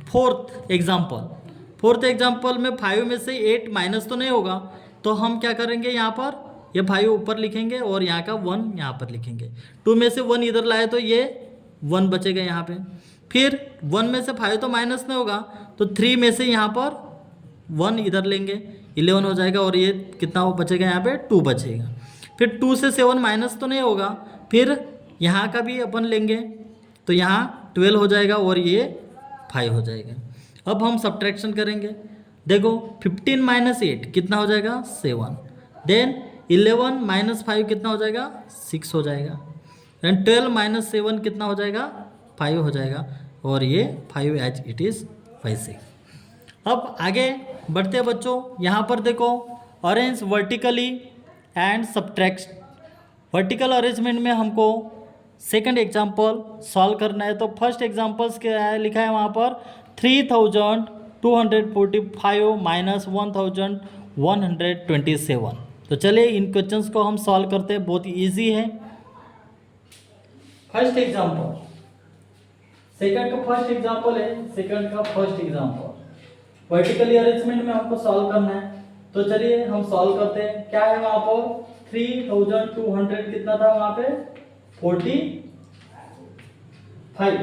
A: फोर्थ एग्जाम्पल में 5 में से 8 माइनस तो नहीं होगा, तो हम क्या करेंगे, यहाँ पर ये 5 ऊपर लिखेंगे और यहाँ का 1 यहाँ पर लिखेंगे। 2 में से 1 इधर लाए तो ये 1 बचेगा यहाँ पे। फिर 1 में से 5 तो माइनस नहीं होगा, तो 3 में से यहाँ पर 1 इधर लेंगे, 11 हो जाएगा। और ये कितना बचेगा, यहाँ पे 2 बचेगा। फिर 2 से 7 माइनस तो नहीं होगा, फिर यहाँ का भी अपन लेंगे तो यहाँ 12 हो जाएगा और ये 5 हो जाएगा। अब हम सब्ट्रैक्शन करेंगे। देखो 15 माइनस 8 कितना हो जाएगा 7, देन 11 माइनस 5 कितना हो जाएगा 6 हो जाएगा, देन 12 माइनस 7 कितना हो जाएगा 5 हो जाएगा, और ये 5 एज इट इज़ वैसे। अब आगे बढ़ते हैं बच्चों। यहाँ पर देखो arrange vertically and subtract. Vertical arrangement में हमको सेकंड एग्जाम्पल सॉल्व करना है। तो फर्स्ट एग्जाम्पल्स क्या है लिखा है वहाँ पर 3245 माइनस 1127। तो चलिए इन क्वेश्चंस को हम सॉल्व करते हैं, बहुत इजी है। फर्स्ट एग्जाम्पल, सेकंड का फर्स्ट एग्जाम्पल है, सेकंड का फर्स्ट एग्जाम्पल वर्टिकली अरेंजमेंट में हमको सॉल्व करना है। तो चलिए हम सॉल्व करते हैं। क्या है वहां पर 3200 कितना था वहां पे 45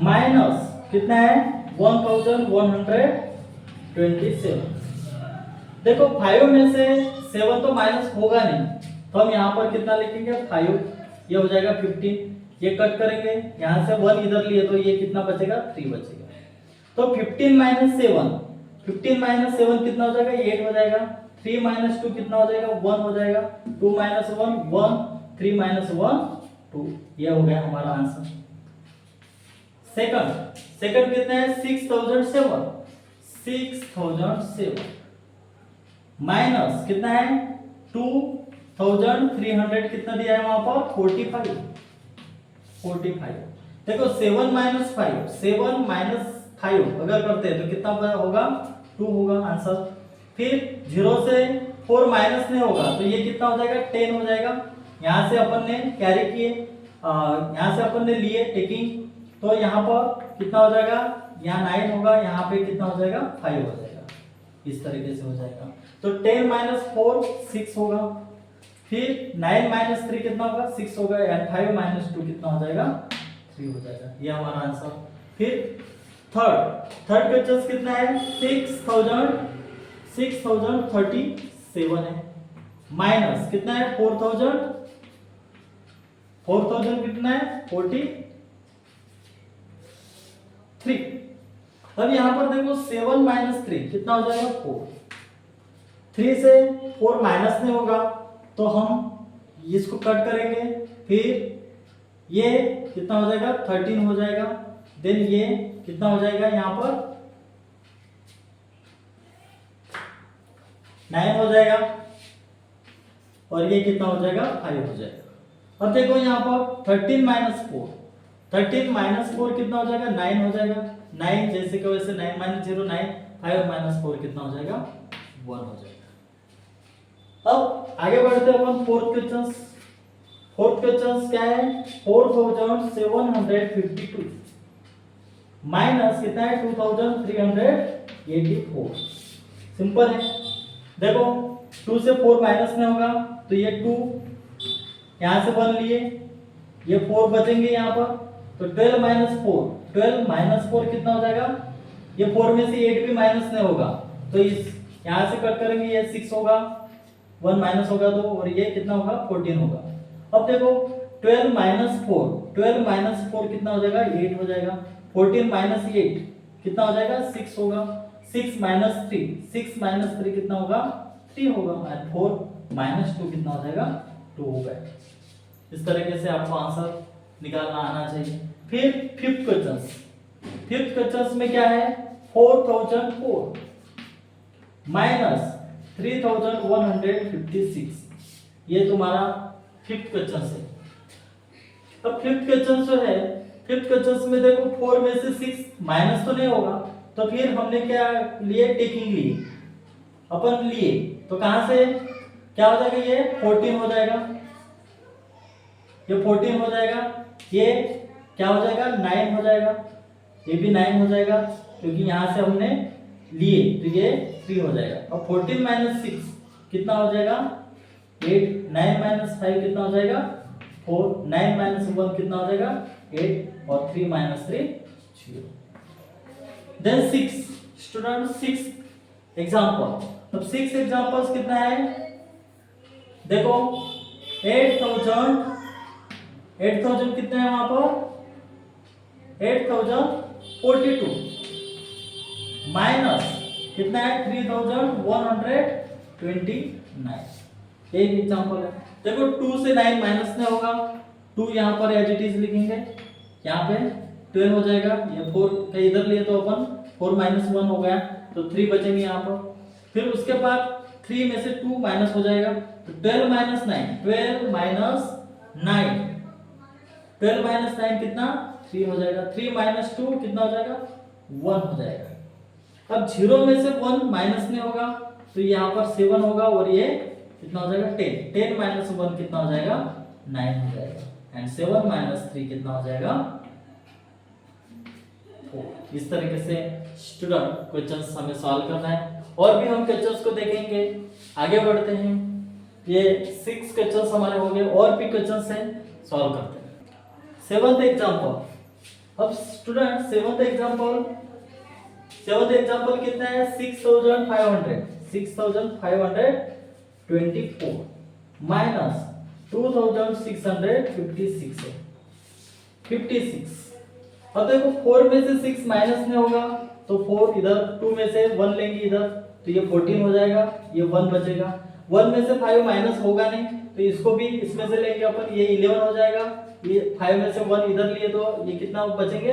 A: माइनस कितना है 1127। देखो 5 में से 7 तो माइनस होगा नहीं, तो हम यहाँ पर कितना लिखेंगे 5, ये हो जाएगा 15, ये कट करेंगे, यहाँ से 1 इधर लिए तो ये कितना बचेगा 3 बचेगा। तो 15 माइनस 7 कितना हो जाएगा 8 हो जाएगा, 3 माइनस 2 कितना हो जाएगा 1 हो जाएगा, 2 माइनस 1 1, 3 माइनस 1 2, ये हो गया हमारा आंसर। सेकंड कितना है 6007 माइनस कितना है 2300 कितना दिया है वहां पर 45। देखो 7 माइनस 5 अगर करते हैं तो कितना होगा 2 होगा आंसर। फिर 0 से 4 माइनस नहीं होगा तो ये कितना हो जाएगा 10 हो जाएगा। यहाँ से अपन ने कैरी किए, यहाँ से अपन ने लिए टेकिंग, तो यहाँ पर कितना हो जाएगा, यहाँ 9 होगा, यहाँ पे कितना हो जाएगा 5 हो जाएगा, इस तरीके से हो जाएगा। तो 10 माइनस 4 6 होगा, फिर 9 माइनस 3 कितना होगा 6 होगा, एंड 5 माइनस 2 कितना हो जाएगा 3 हो जाएगा, ये हमारा आंसर। फिर थर्ड क्वेश्चन कितना है 6037 है, माइनस कितना है 4000 कितना है 43। अब यहाँ पर देखो 7 माइनस 3 कितना हो जाएगा 4, 3 से 4 माइनस नहीं होगा तो हम इसको कट करेंगे, फिर ये कितना हो जाएगा 13 हो जाएगा, देन ये कितना हो जाएगा यहाँ पर 9 हो जाएगा, और ये कितना हो जाएगा 5 हो जाएगा। अब देखो यहाँ पर 13 माइनस 4 कितना हो जाएगा 9 हो जाएगा, 9 जैसे कि वैसे 9 माइनस 0 9, 5 माइनस 4 कितना हो जाएगा 1 हो जाएगा। अब आगे बढ़ते हैं अपन फोर्थ क्वेश्चन क्या है 4752 माइनस कितना है 2384। सिंपल है, देखो 2 से 4 माइनस में होगा तो ये 2 यहाँ से 1 लिए, ये 4 बचेंगे यहाँ पर, तो 12 माइनस 4 कितना हो जाएगा, ये 4 में से 8 भी माइनस नहीं होगा तो इस यहाँ से कट करेंगे, ये 6 होगा, 1 माइनस होगा तो, और ये कितना होगा 14 होगा। अब देखो 12 माइनस 4 कितना हो जाएगा 8 हो जाएगा, 14 माइनस 8 कितना हो जाएगा 6 होगा, 6 माइनस 3 कितना होगा 3 होगा, एंड 4 माइनस 2 कितना हो जाएगा 2 होगा। इस तरीके से आपको आंसर निकालना आना चाहिए। फिर फिफ्थ क्वेश्चन में क्या है 4004 माइनस 3156, ये तुम्हारा फिफ्थ क्वेश्चन है। अब फिफ्थ क्वेश्चन में देखो 4 में से 6 माइनस तो नहीं होगा, तो फिर हमने क्या लिए टेकिंग लिए, अपन लिए तो कहां से क्या हो जाएगा, ये 14 हो जाएगा, ये 14 हो जाएगा, ये क्या हो जाएगा 9 हो जाएगा, ये भी 9 हो जाएगा क्योंकि यहां से हमने लिए तो ये 3 हो जाएगा। अब 14 माइनस 6 कितना हो जाएगा 8, 9 माइनस 5 कितना हो जाएगा 4, 9 माइनस 1 कितना हो जाएगा 8, और 3 माइनस 3 0। Then 6 example. अब 6 एग्जाम्पल्स कितना है, देखो 8000 कितना है वहां पर 8042 माइनस कितना है 3129। एक एग्जांपल है। देखो 2 से 9 माइनस में होगा, 2 यहाँ पर एज इट इज लिखेंगे, यहाँ पे 12 हो जाएगा, ये 4 का इधर लिए तो अपन 4 माइनस 1 हो गया, तो 3 बचेंगे यहाँ पर। फिर उसके बाद 3 में से 2 माइनस हो जाएगा, तो 12 माइनस 9 कितना 3 हो जाएगा, 3 माइनस 2 कितना हो जाएगा 1 हो जाएगा। अब 0 में से 1 माइनस में होगा, तो यहाँ पर 7 होगा, और ये कितना हो जाएगा 10, 10 माइनस 1 कितना हो जाएगा 9 हो जाएगा, एंड 7 माइनस 3 कितना हो जाएगा 4। इस तरीके से स्टूडेंट क्वेश्चंस हमें सॉल्व करना है, और भी हम क्वेश्चंस को देखेंगे। आगे बढ़ते हैं, ये 6 क्वेश्चंस हमारे हो गए, और भी क्वेश्चंस हैं, सॉल्व करते हैं। 7th example. अब स्टूडेंट 7th एग्जांपल कितना है 6524 माइनस 2656 है 56। अब देखो 4 में से 6 माइनस में होगा, तो 4 इधर, 2 में से 1 लेंगे इधर, तो ये 14 हो जाएगा, ये 1 बचेगा। 1 में से 5 माइनस होगा नहीं, तो इसको भी इसमें से लेंगे अपन, ये 11 हो जाएगा। ये 5 में से 1 इधर लिए, तो ये कितना बचेंगे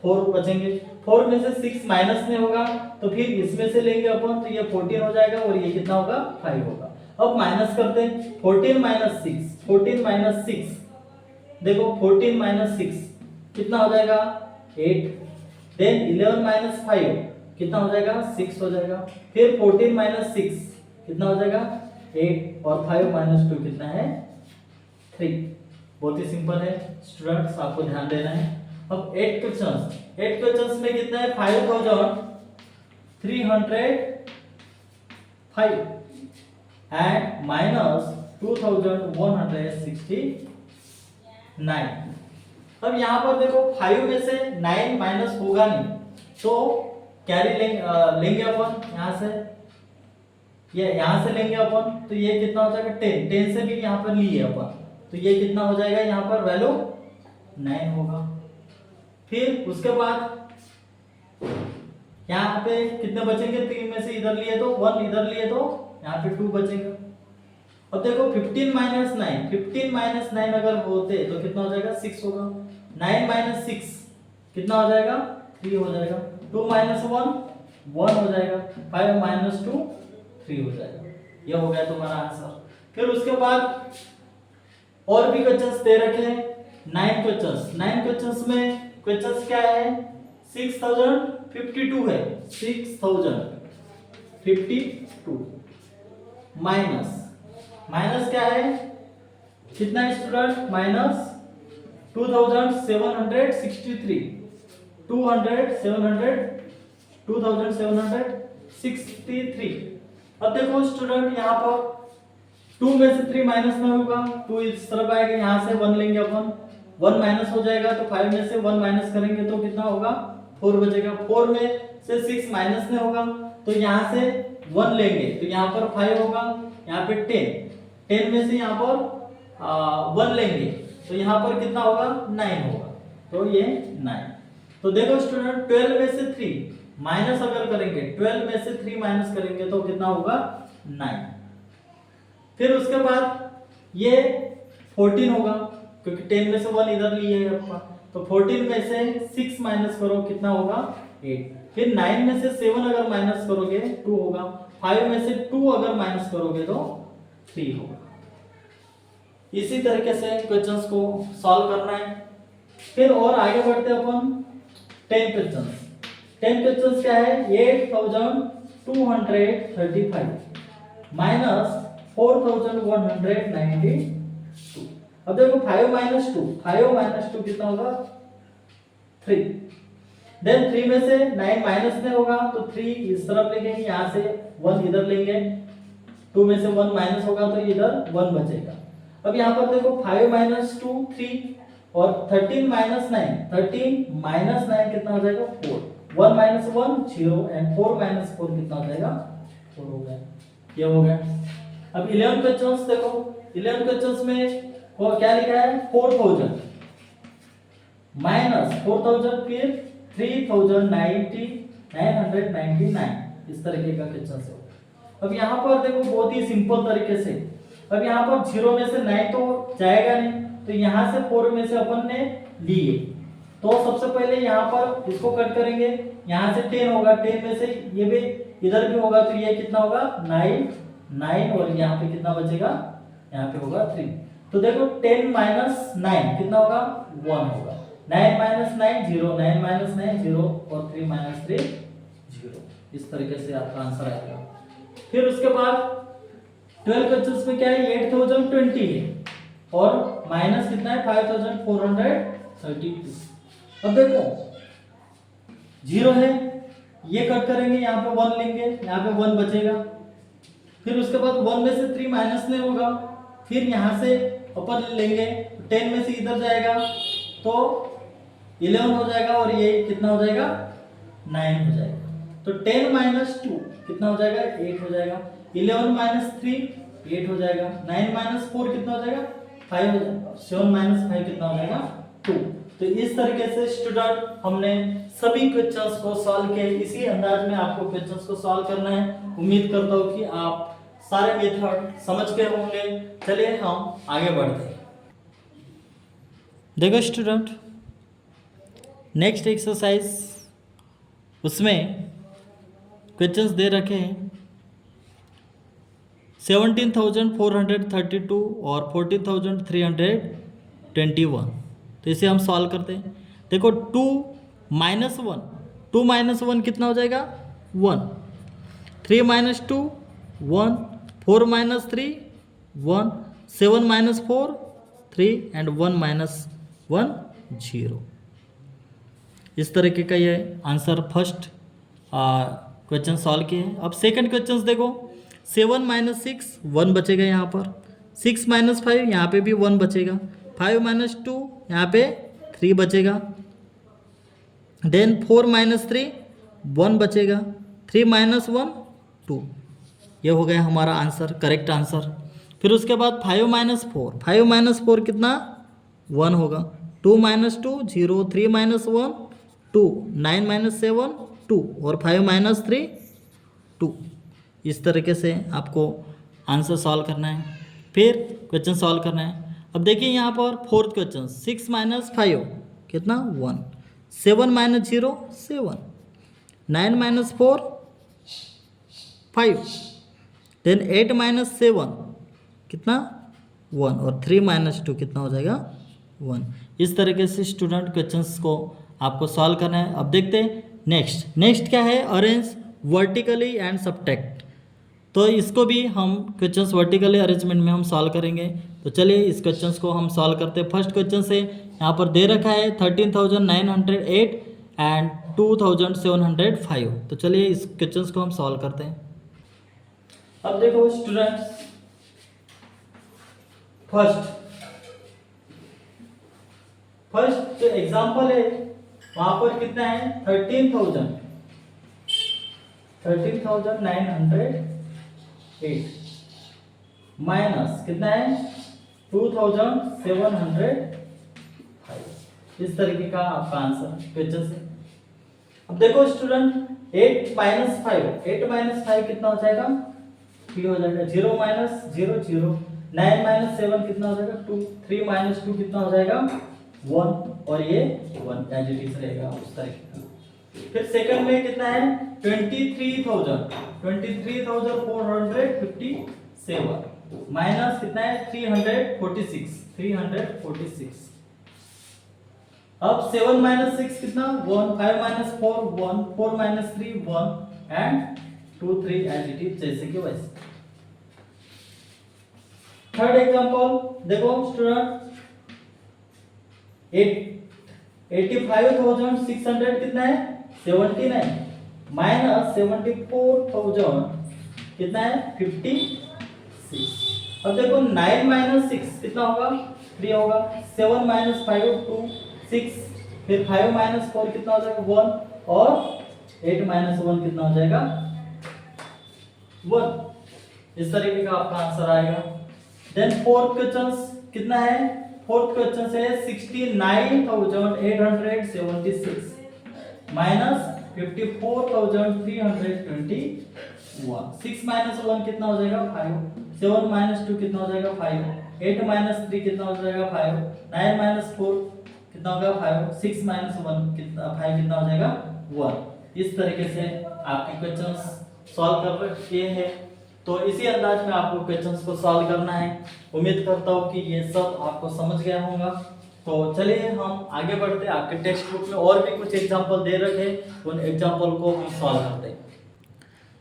A: 4 बचेंगे। 4 में से 6 माइनस में होगा, तो फिर इसमें से लेंगे अपन, तो ये 14 हो जाएगा, और ये कितना होगा 5 होगा। अब माइनस करते हैं, 14 माइनस 6, देखो 14 माइनस 6 कितना हो जाएगा 8, देन 11 माइनस 5 कितना हो जाएगा 6 हो जाएगा, फिर 14 माइनस 6 कितना हो जाएगा 8, और 5 माइनस 2 कितना है 3। बहुत ही सिंपल है स्टूडेंट्स, आपको ध्यान देना है। अब 8 क्वेश्चंस में कितना है 5305 एंड माइनस 2169। अब यहाँ पर देखो 5 में से 9 माइनस होगा नहीं, तो कैरी लेंगे अपन यहाँ से, ये यहाँ से लेंगे अपन, तो ये कितना हो जाएगा 10 से भी यहाँ पर लिए अपन, तो ये कितना हो जाएगा यहाँ पर वैल्यू 9 होगा। फिर उसके बाद यहाँ पे कितने बचेंगे, 3 में से इधर लिए तो 1, इधर लिए तो यहाँ पे 2 बचेगा। अब देखो 15 माइनस 9 अगर होते तो कितना हो जाएगा 6 होगा। 9 माइनस 6 कितना हो जाएगा 3 हो जाएगा। 2 माइनस 1 हो जाएगा। 5 माइनस 2 3 हो जाएगा। ये हो गया तुम्हारा आंसर। फिर उसके बाद और भी क्वेश्चंस दे रखे हैं 9 क्वेश्चंस में क्वेश्चंस क्या है 6052 है। 6052 माइनस क्या है कितना है स्टूडेंट माइनस 2763 2763। अब देखो स्टूडेंट यहाँ पर 2 में से 3 माइनस में होगा 2 इस तरफ आएगा यहाँ से 1 लेंगे अपन 1 माइनस हो जाएगा तो 5 में से 1 माइनस करेंगे तो कितना होगा 4 बचेगा। 4 में से 6 माइनस में होगा तो यहाँ से 1 लेंगे तो यहाँ पर 5 होगा यहाँ पे 10 में से यहाँ पर 1 लेंगे तो यहाँ पर कितना होगा 9 होगा तो ये 9। तो देखो स्टूडेंट 12 में से 3 माइनस अगर करेंगे 12 में से 3 माइनस करेंगे तो कितना होगा 9। फिर उसके बाद ये 14 होगा क्योंकि 10 में से 1 इधर लिए है आपका तो 14 में से 6 माइनस करो कितना होगा 8। फिर 9 में से 7 अगर माइनस करोगे 2 होगा। 5 में से 2 अगर माइनस करोगे तो 3 होगा। इसी तरीके से क्वेश्चंस को सॉल्व करना है। फिर और आगे बढ़ते अपन 10 क्वेश्चंस क्या है 8235 माइनस 4192। अब देखो 5 माइनस 2 कितना होगा 3। देन 3 में से 9 माइनस में होगा तो 3 इस तरफ लेंगे यहाँ से 1 इधर लेंगे 2 में से 1 माइनस होगा तो इधर 1 बचेगा। अब यहाँ पर देखो 5 माइनस 2 3 और 13 माइनस 9 कितना हो जाएगा 4। 1 माइनस 1 0 एंड 4 माइनस 4 कितना हो जाएगा 4 हो गया। ये हो गया। अब 11 क्वेश्चंस देखो 11 क्वेश्चंस में वो क्या लिखा है 4000 माइनस 4000 फिर 3999 इस तरीके का क्वेश्चन है। अब यहाँ पर देखो बहुत ही सिंपल तरीके से, अब यहाँ पर 0 में से 9 तो जाएगा नहीं, तो यहाँ से 4 में से अपन ने लिए, तो सबसे पहले यहाँ पर इसको कट करेंगे, यहाँ से 10 होगा, 10 में से ये भी इधर भी होगा, तो ये कितना होगा 9 और यहाँ पे कितना बचेगा, यहाँ पे होगा 3। तो देखो 10 माइनस 9 कितना होगा 1 होगा, 9 माइनस 9 0, 9 माइनस 9 0 और 3 माइनस 3 0। इस तरीके से आपका आंसर आएगा। फिर उसके बाद 12 क्वेश्चंस में क्या है 8020 है और माइनस कितना है 5432। अब देखो 0 है, ये कट करेंगे, यहाँ पे 1 लेंगे, यहाँ पे 1 बचेगा। फिर उसके बाद 1 में से 3 माइनस नहीं होगा, फिर यहाँ से अपन लेंगे, 10 में से इधर जाएगा तो 11 हो जाएगा और ये कितना हो जाएगा 9 हो जाएगा। तो 10 माइनस 2 कितना हो जाएगा 8 हो जाएगा, 11 माइनस 3 8 हो जाएगा, 9 माइनस 4 कितना हो जाएगा 5 हो जाएगा, 7 माइनस 5 कितना हो जाएगा 2। तो इस तरीके से स्टूडेंट हमने सभी क्वेश्चंस को सॉल्व किए। इसी अंदाज में आपको क्वेश्चंस को सॉल्व करना है। उम्मीद करता हूँ कि आप सारे मेथड समझ गए होंगे। चलिए हम आगे बढ़ते हैं। देखो स्टूडेंट, नेक्स्ट एक्सरसाइज, उसमें क्वेश्चंस दे रखे हैं 17,432 और 14,321। तो इसे हम सॉल्व करते हैं। देखो 2 माइनस 1 कितना हो जाएगा 1, 3 minus 2 1, 4 minus 3 1, 7 minus 4 3 and 1 minus 1 0। इस तरीके का ये आंसर फर्स्ट क्वेश्चन सॉल्व किए। अब सेकंड क्वेश्चन देखो, 7 माइनस 6 1 बचेगा यहाँ पर, 6 माइनस 5 यहाँ पे भी 1 बचेगा, 5 माइनस 2 यहाँ पे 3 बचेगा, देन 4 माइनस 3 1 बचेगा, 3 माइनस 1 2। ये हो गया हमारा आंसर, करेक्ट आंसर। फिर उसके बाद 5 माइनस 4 कितना 1 होगा, 2 माइनस 2 0, 3 माइनस 1 2, 9 माइनस 7 2 और 5 माइनस 3 2। इस तरीके से आपको आंसर सॉल्व करना है, फिर क्वेश्चन सॉल्व करना है। अब देखिए यहाँ पर फोर्थ क्वेश्चन, 6 माइनस 5 कितना 1, 7 माइनस 0 7, 9 माइनस 4 5, देन 8 माइनस 7 कितना 1 और 3 माइनस 2 कितना हो जाएगा 1। इस तरीके से स्टूडेंट क्वेश्चंस को आपको सॉल्व करना है। अब देखते हैं नेक्स्ट क्या है, अरेंज वर्टिकली एंड सबट्रैक्ट। तो इसको भी हम क्वेश्चंस वर्टिकली अरेंजमेंट में हम सॉल्व करेंगे। तो चलिए इस क्वेश्चंस को हम सॉल्व करते हैं। फर्स्ट क्वेश्चन से यहाँ पर दे रखा है 13,908 एंड 2,705। तो चलिए इस क्वेश्चंस को हम सॉल्व करते हैं। अब देखो स्टूडेंट्स, फर्स्ट जो एग्जाम्पल है वहां पर कितना है 13,908 माइनस कितना है 2,705। इस तरीके का आपका आंसर क्वेश्चन से। अब देखो स्टूडेंट 8 माइनस 5 कितना हो जाएगा 3 हो जाएगा, 0 माइनस 0 0, 9 माइनस 7 कितना हो जाएगा 2, 3 माइनस 2 कितना हो जाएगा 1 और ये 1 एज इट इज रहेगा उस तरीके का। फिर सेकंड में कितना है 23,457 माइनस कितना है 346। अब 7 माइनस 6 कितना 1, 5 minus 4 1, 4 minus 3 1 and 2 3 as it is जैसे कि वैसे। थर्ड एग्जांपल देखो स्टूडेंट, 85,600 कितना है 79 माइनस 74,000 कितना है 56। अब देखो 9 माइनस 6 कितना होगा 3 होगा, 7 माइनस 5 2 6, फिर 5 माइनस 4 कितना हो जाएगा 1 और 8 माइनस 1 कितना हो जाएगा 1। इस तरीके का आपका आंसर आएगा। देन फोर्थ क्वेश्चन कितना है, फोर्थ क्वेश्चन है 69,876 माइनस 54,321। 6 माइनस 1 कितना हो जाएगा 5, 7 माइनस 2 कितना हो जाएगा 5, 8 माइनस 3 कितना हो जाएगा 5, 9 माइनस 4 कितना होगा 5, 6 माइनस 1 कितना 5 कितना हो जाएगा 1। इस तरीके से आपके क्वेश्चंस सॉल्व कर किए हैं। तो इसी अंदाज में आपको क्वेश्चंस को सॉल्व करना है। उम्मीद करता हूँ कि ये सब आपको समझ गया होगा। तो चलिए हम आगे बढ़ते हैं। आपके टेक्स्ट बुक में और भी कुछ एग्जांपल दे रखे, उन एग्जांपल को हम सॉल्व करते हैं।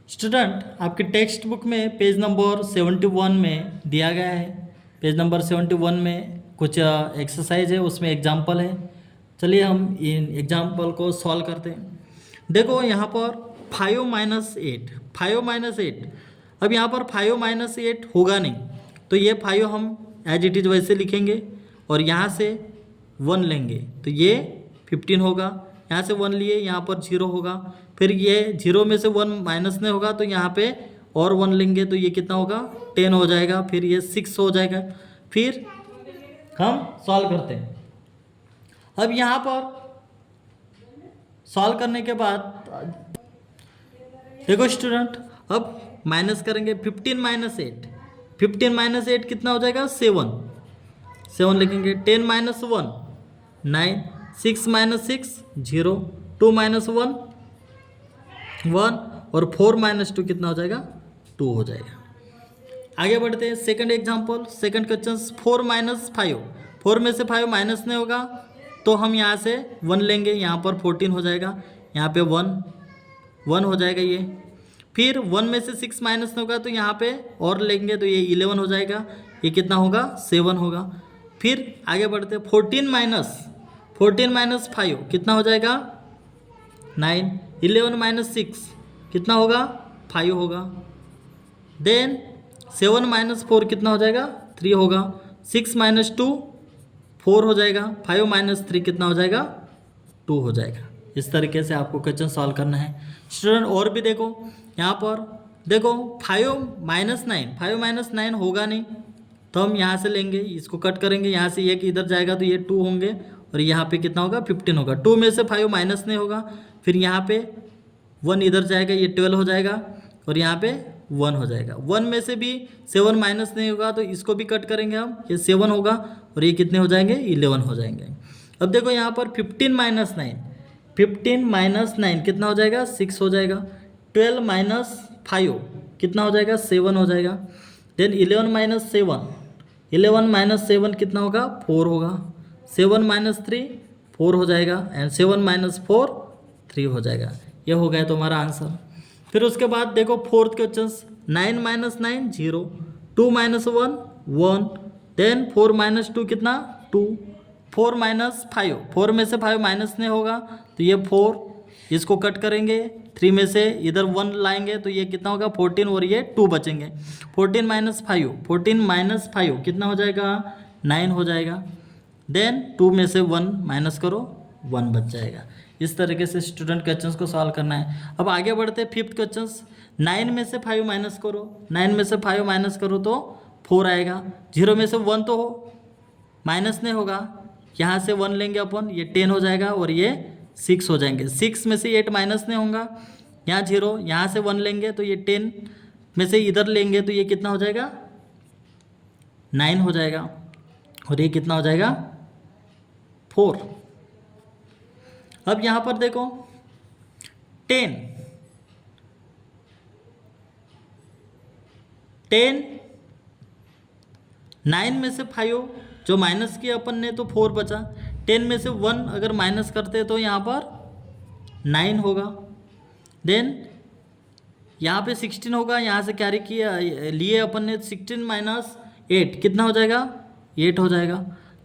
A: स्टूडेंट, आपके टेक्स्ट बुक में पेज नंबर 71 में दिया गया है। पेज नंबर 71 में कुछ एक्सरसाइज है, उसमें एग्जांपल है। चलिए हम इन एग्जांपल को सॉल्व करते हैं। देखो यहाँ पर 5 माइनस 8, अब यहाँ पर 5 माइनस 8 होगा नहीं, तो ये 5 हम एज इट इज़ वैसे लिखेंगे और यहाँ से 1 लेंगे तो ये 15 होगा। यहाँ से 1 लिए, यहाँ पर 0 होगा। फिर ये 0 में से 1 माइनस नहीं होगा तो यहाँ पे और 1 लेंगे तो ये कितना होगा 10 हो जाएगा। फिर ये 6 हो जाएगा। फिर हम सॉल्व करते हैं। अब यहाँ पर सॉल्व करने के बाद देखो स्टूडेंट, अब माइनस करेंगे 15 माइनस 8 कितना हो जाएगा 7 लिखेंगे। 10 माइनस 1 9, 6 माइनस 6 0, 2 माइनस 1 1 और 4 माइनस 2 कितना हो जाएगा 2 हो जाएगा। आगे बढ़ते हैं। Second example, second question 4 minus 5, 4 में से 5 माइनस नहीं होगा तो हम यहाँ से 1 लेंगे, यहाँ पर 14 हो जाएगा। यहाँ पे 1 हो जाएगा ये। फिर 1 में से 6 माइनस नहीं होगा तो यहाँ पे और लेंगे तो ये 11 हो जाएगा। ये कितना होगा 7 होगा। फिर आगे बढ़ते हैं। 14 माइनस 5 कितना हो जाएगा 9, 11 माइनस 6 कितना होगा 5 होगा। देन 7 माइनस 4 कितना हो जाएगा 3 होगा। 6 माइनस 2 4 हो जाएगा। 5 माइनस 3 कितना हो जाएगा 2 हो जाएगा। इस तरीके से आपको क्वेश्चन सॉल्व करना है। स्टूडेंट और भी देखो, यहाँ पर देखो 5 माइनस 9 होगा नहीं तो हम यहाँ से लेंगे, इसको कट करेंगे। यहाँ से एक इधर जाएगा तो ये 2 होंगे और यहाँ पे कितना होगा 15 होगा। 2 में से 5 माइनस नहीं होगा। फिर यहाँ पे 1 इधर जाएगा, ये 12 हो जाएगा और यहाँ पे 1 हो जाएगा। 1 में से भी 7 माइनस नहीं होगा तो इसको भी कट करेंगे हम, ये 7 होगा और ये कितने हो जाएंगे 11 हो जाएंगे। अब देखो यहाँ पर 15 माइनस 9 कितना हो जाएगा 6 हो जाएगा। 12 माइनस 5 कितना हो जाएगा 7 हो जाएगा। देन 11 माइनस 7 कितना होगा 4 होगा। 7 माइनस 3 4 हो जाएगा एंड 7 माइनस 4 3 हो जाएगा। ये हो गया तुम्हारा आंसर। फिर उसके बाद देखो fourth question 9 minus 9 0, 2 minus 1 1, then 4 minus 2 कितना 2, 4 माइनस 5, 4 में से 5 माइनस नहीं होगा तो ये 4, इसको कट करेंगे। 3 में से इधर 1 लाएंगे तो ये कितना होगा 14 और ये 2 बचेंगे। 14 माइनस 5 कितना हो जाएगा 9 हो जाएगा। देन 2 में से 1 माइनस करो 1 बच जाएगा। इस तरीके से स्टूडेंट क्वेश्चंस को सॉल्व करना है। अब आगे बढ़ते हैं फिफ्थ क्वेश्चंस। 9 में से 5 माइनस करो, 9 में से 5 माइनस करो तो 4 आएगा। 0 में से 1 तो हो माइनस नहीं होगा, यहाँ से 1 लेंगे अपन, ये 10 हो जाएगा और ये 6 हो जाएंगे। 6 में से 8 माइनस नहीं होगा, यहाँ 0, यहाँ से 1 लेंगे तो ये 10 में से इधर लेंगे तो ये कितना हो जाएगा 9 हो जाएगा और ये कितना हो जाएगा 4। अब यहाँ पर देखो 10 9 में से 5 जो माइनस किया अपन ने तो 4 बचा। 10 में से 1 अगर माइनस करते तो यहाँ पर 9 होगा। देन यहाँ पे 16 होगा, यहाँ से कैरी किया लिए अपन ने 16 माइनस 8 कितना हो जाएगा 8 हो जाएगा।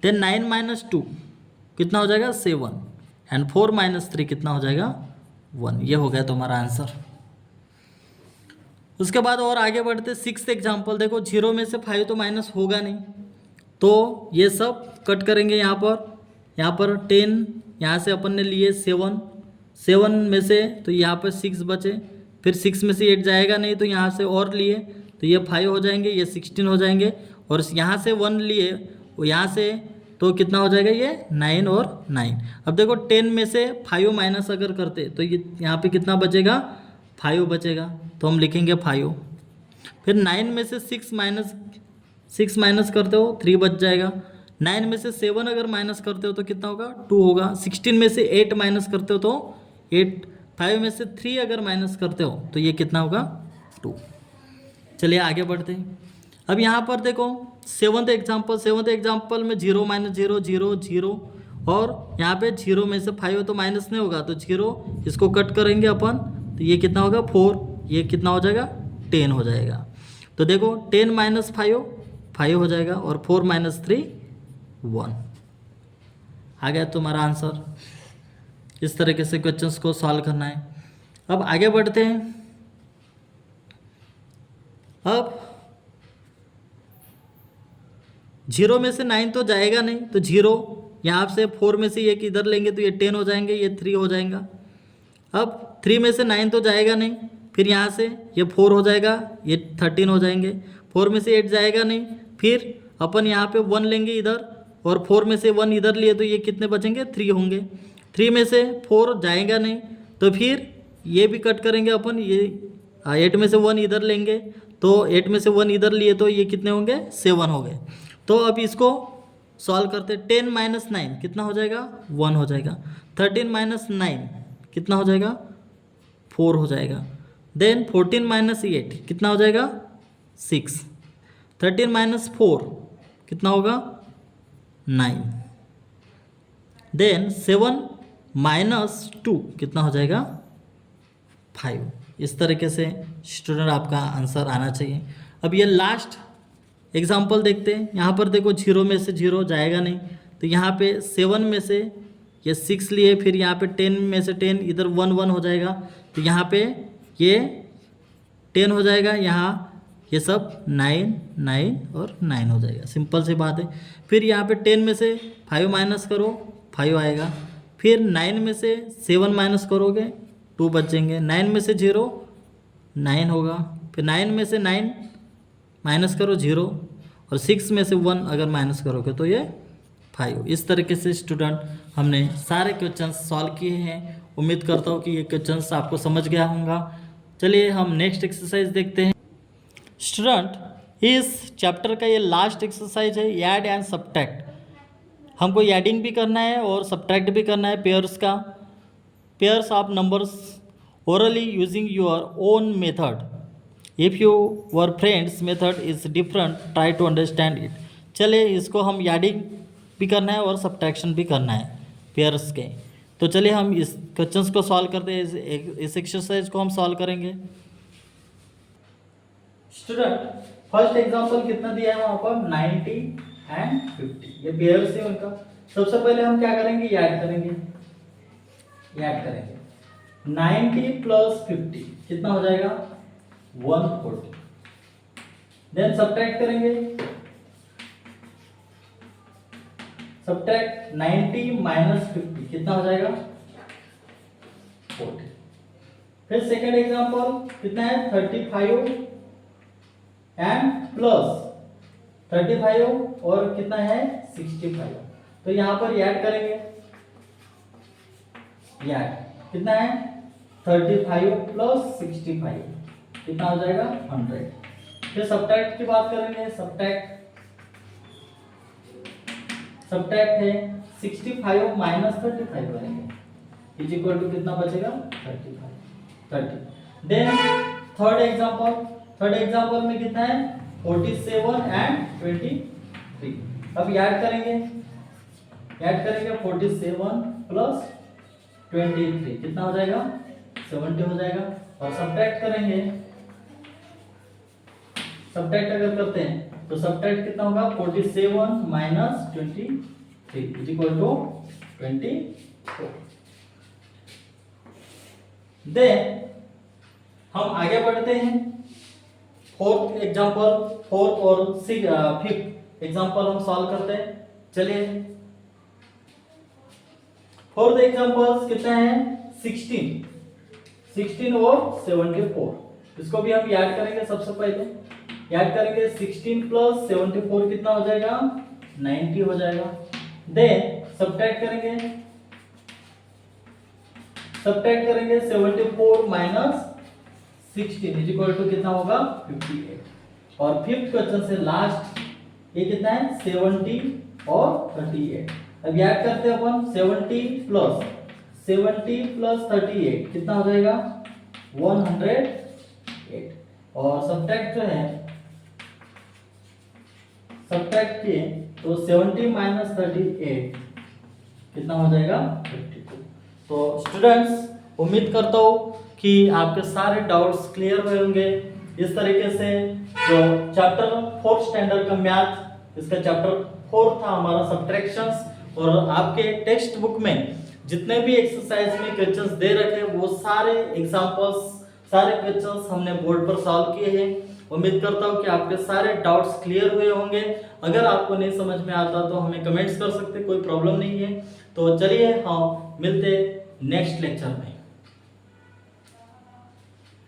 A: देन 9 माइनस 2 कितना हो जाएगा 7 एंड 4 माइनस 3 कितना हो जाएगा 1। ये हो गया तुम्हारा आंसर। उसके बाद और आगे बढ़ते सिक्स्थ एग्जाम्पल। देखो 0 में से 5 तो माइनस होगा नहीं तो ये सब कट करेंगे। यहाँ पर 10, यहाँ से अपन ने लिए 7 में से तो यहाँ पर 6 बचे। फिर 6 में से 8 जाएगा नहीं तो यहाँ से और लिए तो ये 5 हो जाएंगे, ये 16 हो जाएंगे और यहाँ से 1 लिए, यहाँ से तो कितना हो जाएगा ये 9 और 9। अब देखो 10 में से 5 माइनस अगर करते तो ये यहाँ पे कितना बचेगा 5 बचेगा, तो हम लिखेंगे 5। फिर 9 में से 6 माइनस करते हो 3 बच जाएगा। 9 में से 7 अगर माइनस करते हो तो कितना होगा 2 होगा। 16 में से 8 माइनस करते हो तो 8। 5 में से 3 अगर माइनस करते हो तो ये कितना होगा 2। चलिए आगे बढ़ते हैं। अब यहाँ पर देखो सेवन्थ एग्जाम्पल में 0 - 0 0 0 और यहाँ पे 0 में से 5 तो माइनस नहीं होगा, तो 0 इसको कट करेंगे अपन, तो ये कितना होगा 4, ये कितना हो जाएगा 10 हो जाएगा। तो देखो 10 - 5 5 हो जाएगा और 4 - 3 1 आ गया तुम्हारा आंसर। इस तरीके से क्वेश्चंस को सॉल्व करना है। अब आगे बढ़ते हैं। अब 0 में से 9 तो जाएगा नहीं, तो 0 यहाँ से 4 में से ये इधर लेंगे तो ये 10 हो जाएंगे, ये 3 हो जाएगा। अब 3 में से 9 तो जाएगा नहीं, फिर यहाँ से ये 4 हो जाएगा, ये 13 हो जाएंगे। 4 में से 8 जाएगा नहीं, फिर अपन यहाँ पे 1 लेंगे इधर, और 4 में से 1 इधर लिए तो ये कितने बचेंगे 3 होंगे। 3 में से 4 जाएगा नहीं, तो फिर ये भी कट करेंगे अपन, ये 8 में से 1 इधर लेंगे, तो 8 में से 1 इधर लिए तो ये कितने होंगे 7 हो गए। तो अब इसको सॉल्व करते। 10 - 9 कितना हो जाएगा 1 हो जाएगा। 13 - 9 कितना हो जाएगा 4 हो जाएगा। देन 14 - 8 कितना हो जाएगा 6। 13 - 4 कितना होगा 9। देन 7 - 2 कितना हो जाएगा 5। इस तरीके से स्टूडेंट आपका आंसर आना चाहिए। अब ये लास्ट एग्जाम्पल देखते हैं। यहाँ पर देखो 0 में से 0 जाएगा नहीं, तो यहाँ पे 7 में से ये 6 लिए, फिर यहाँ पे 10 में से 10 इधर 1 1 हो जाएगा, तो यहाँ पे ये 10 हो जाएगा, यहाँ ये सब 9 9 और 9 हो जाएगा। सिंपल सी बात है। फिर यहाँ पे 10 में से 5 माइनस करो 5 आएगा, फिर 9 में से 7 माइनस करोगे 2 बचेंगे। 9 में से 0 9 होगा, फिर 9 में से 9 माइनस करो 0, और 6 में से 1 अगर माइनस करोगे तो ये 5। इस तरीके से स्टूडेंट हमने सारे क्वेश्चंस सॉल्व किए हैं। उम्मीद करता हूँ कि ये क्वेश्चंस आपको समझ गया होगा। चलिए हम नेक्स्ट एक्सरसाइज देखते हैं। स्टूडेंट इस चैप्टर का ये लास्ट एक्सरसाइज है, ऐड एंड सब्ट्रैक्ट। हमको एडिंग भी करना है और सब्ट्रैक्ट भी करना है पेयर्स का, pairs of numbers orally using your own method. If your friend's method is different, try to understand it. चलिए इसको हम एडिंग भी करना है और सब्ट्रैक्शन भी करना है पेयर्स के। तो चलिए हम इस क्वेश्चंस को सॉल्व करते हैं। इस एक्सरसाइज को हम सॉल्व करेंगे। स्टूडेंट फर्स्ट एग्जांपल कितना दिया है वहाँ पर 90 एंड 50, ये पेयर्स है उनका। सबसे पहले हम क्या करेंगे ऐड करेंगे 90 प्लस 50 कितना हो जाएगा 140। देन सब्ट्रैक्ट करेंगे, सब्ट्रैक्ट 90 माइनस 50 कितना हो जाएगा 40। फिर सेकेंड एग्जांपल कितना है 35 एंड प्लस 35 और कितना है 65। तो यहां पर ऐड करेंगे, ऐड कितना है 35 प्लस 65 कितना हो जाएगा 100। फिर सब्ट्रैक्ट की बात करेंगे, सब्ट्रैक्ट है 65 माइनस 35 करेंगे इज इक्वल टू कितना बचेगा 30। देन थर्ड एग्जांपल में कितना है 47 एंड 23। अब ऐड करेंगे 47 प्लस 23 कितना हो जाएगा 70 हो जाएगा। और सब्ट्रैक्ट करेंगे, सब्ट्रैक्ट अगर करते हैं तो सब्ट्रैक्ट कितना होगा 47 minus 23 is equal to 24। Then हम आगे बढ़ते हैं। फोर्थ और फिफ्थ एग्जांपल हम सॉल्व करते हैं। चलिए फोर्थ एग्जांपल कितना है 16 और 74, इसको भी हम याद करेंगे। सबसे पहले ऐड करेंगे 16 प्लस 74 कितना हो जाएगा 90 हो जाएगा। देन सब्ट्रैक्ट करेंगे 74 माइनस 16 इज इक्वल टू कितना होगा 58। और फिफ्थ क्वेश्चन से लास्ट ये कितना है 70 और 38। अब याद करते हैं अपन 70 प्लस 38 कितना हो जाएगा 108। और सब्ट्रैक्ट जो है सब्ट्रैक्ट किए तो 70 माइनस 38 कितना हो जाएगा 52। तो स्टूडेंट्स उम्मीद करता हूँ कि आपके सारे डाउट्स क्लियर हुए होंगे। इस तरीके से जो चैप्टर 4 स्टैंडर्ड का मैथ इसका चैप्टर 4 था हमारा सब्ट्रैक्शंस, और आपके टेक्स्ट बुक में जितने भी एक्सरसाइज में क्वेश्चंस दे रखे वो सारे एग्जांपल्स सारे क्वेश्चंस हमने बोर्ड पर सॉल्व किए हैं। उम्मीद करता हूँ कि आपके सारे डाउट्स क्लियर हुए होंगे। अगर आपको नहीं समझ में आता तो हमें कमेंट्स कर सकते, कोई प्रॉब्लम नहीं है। तो चलिए हम मिलते नेक्स्ट लेक्चर में।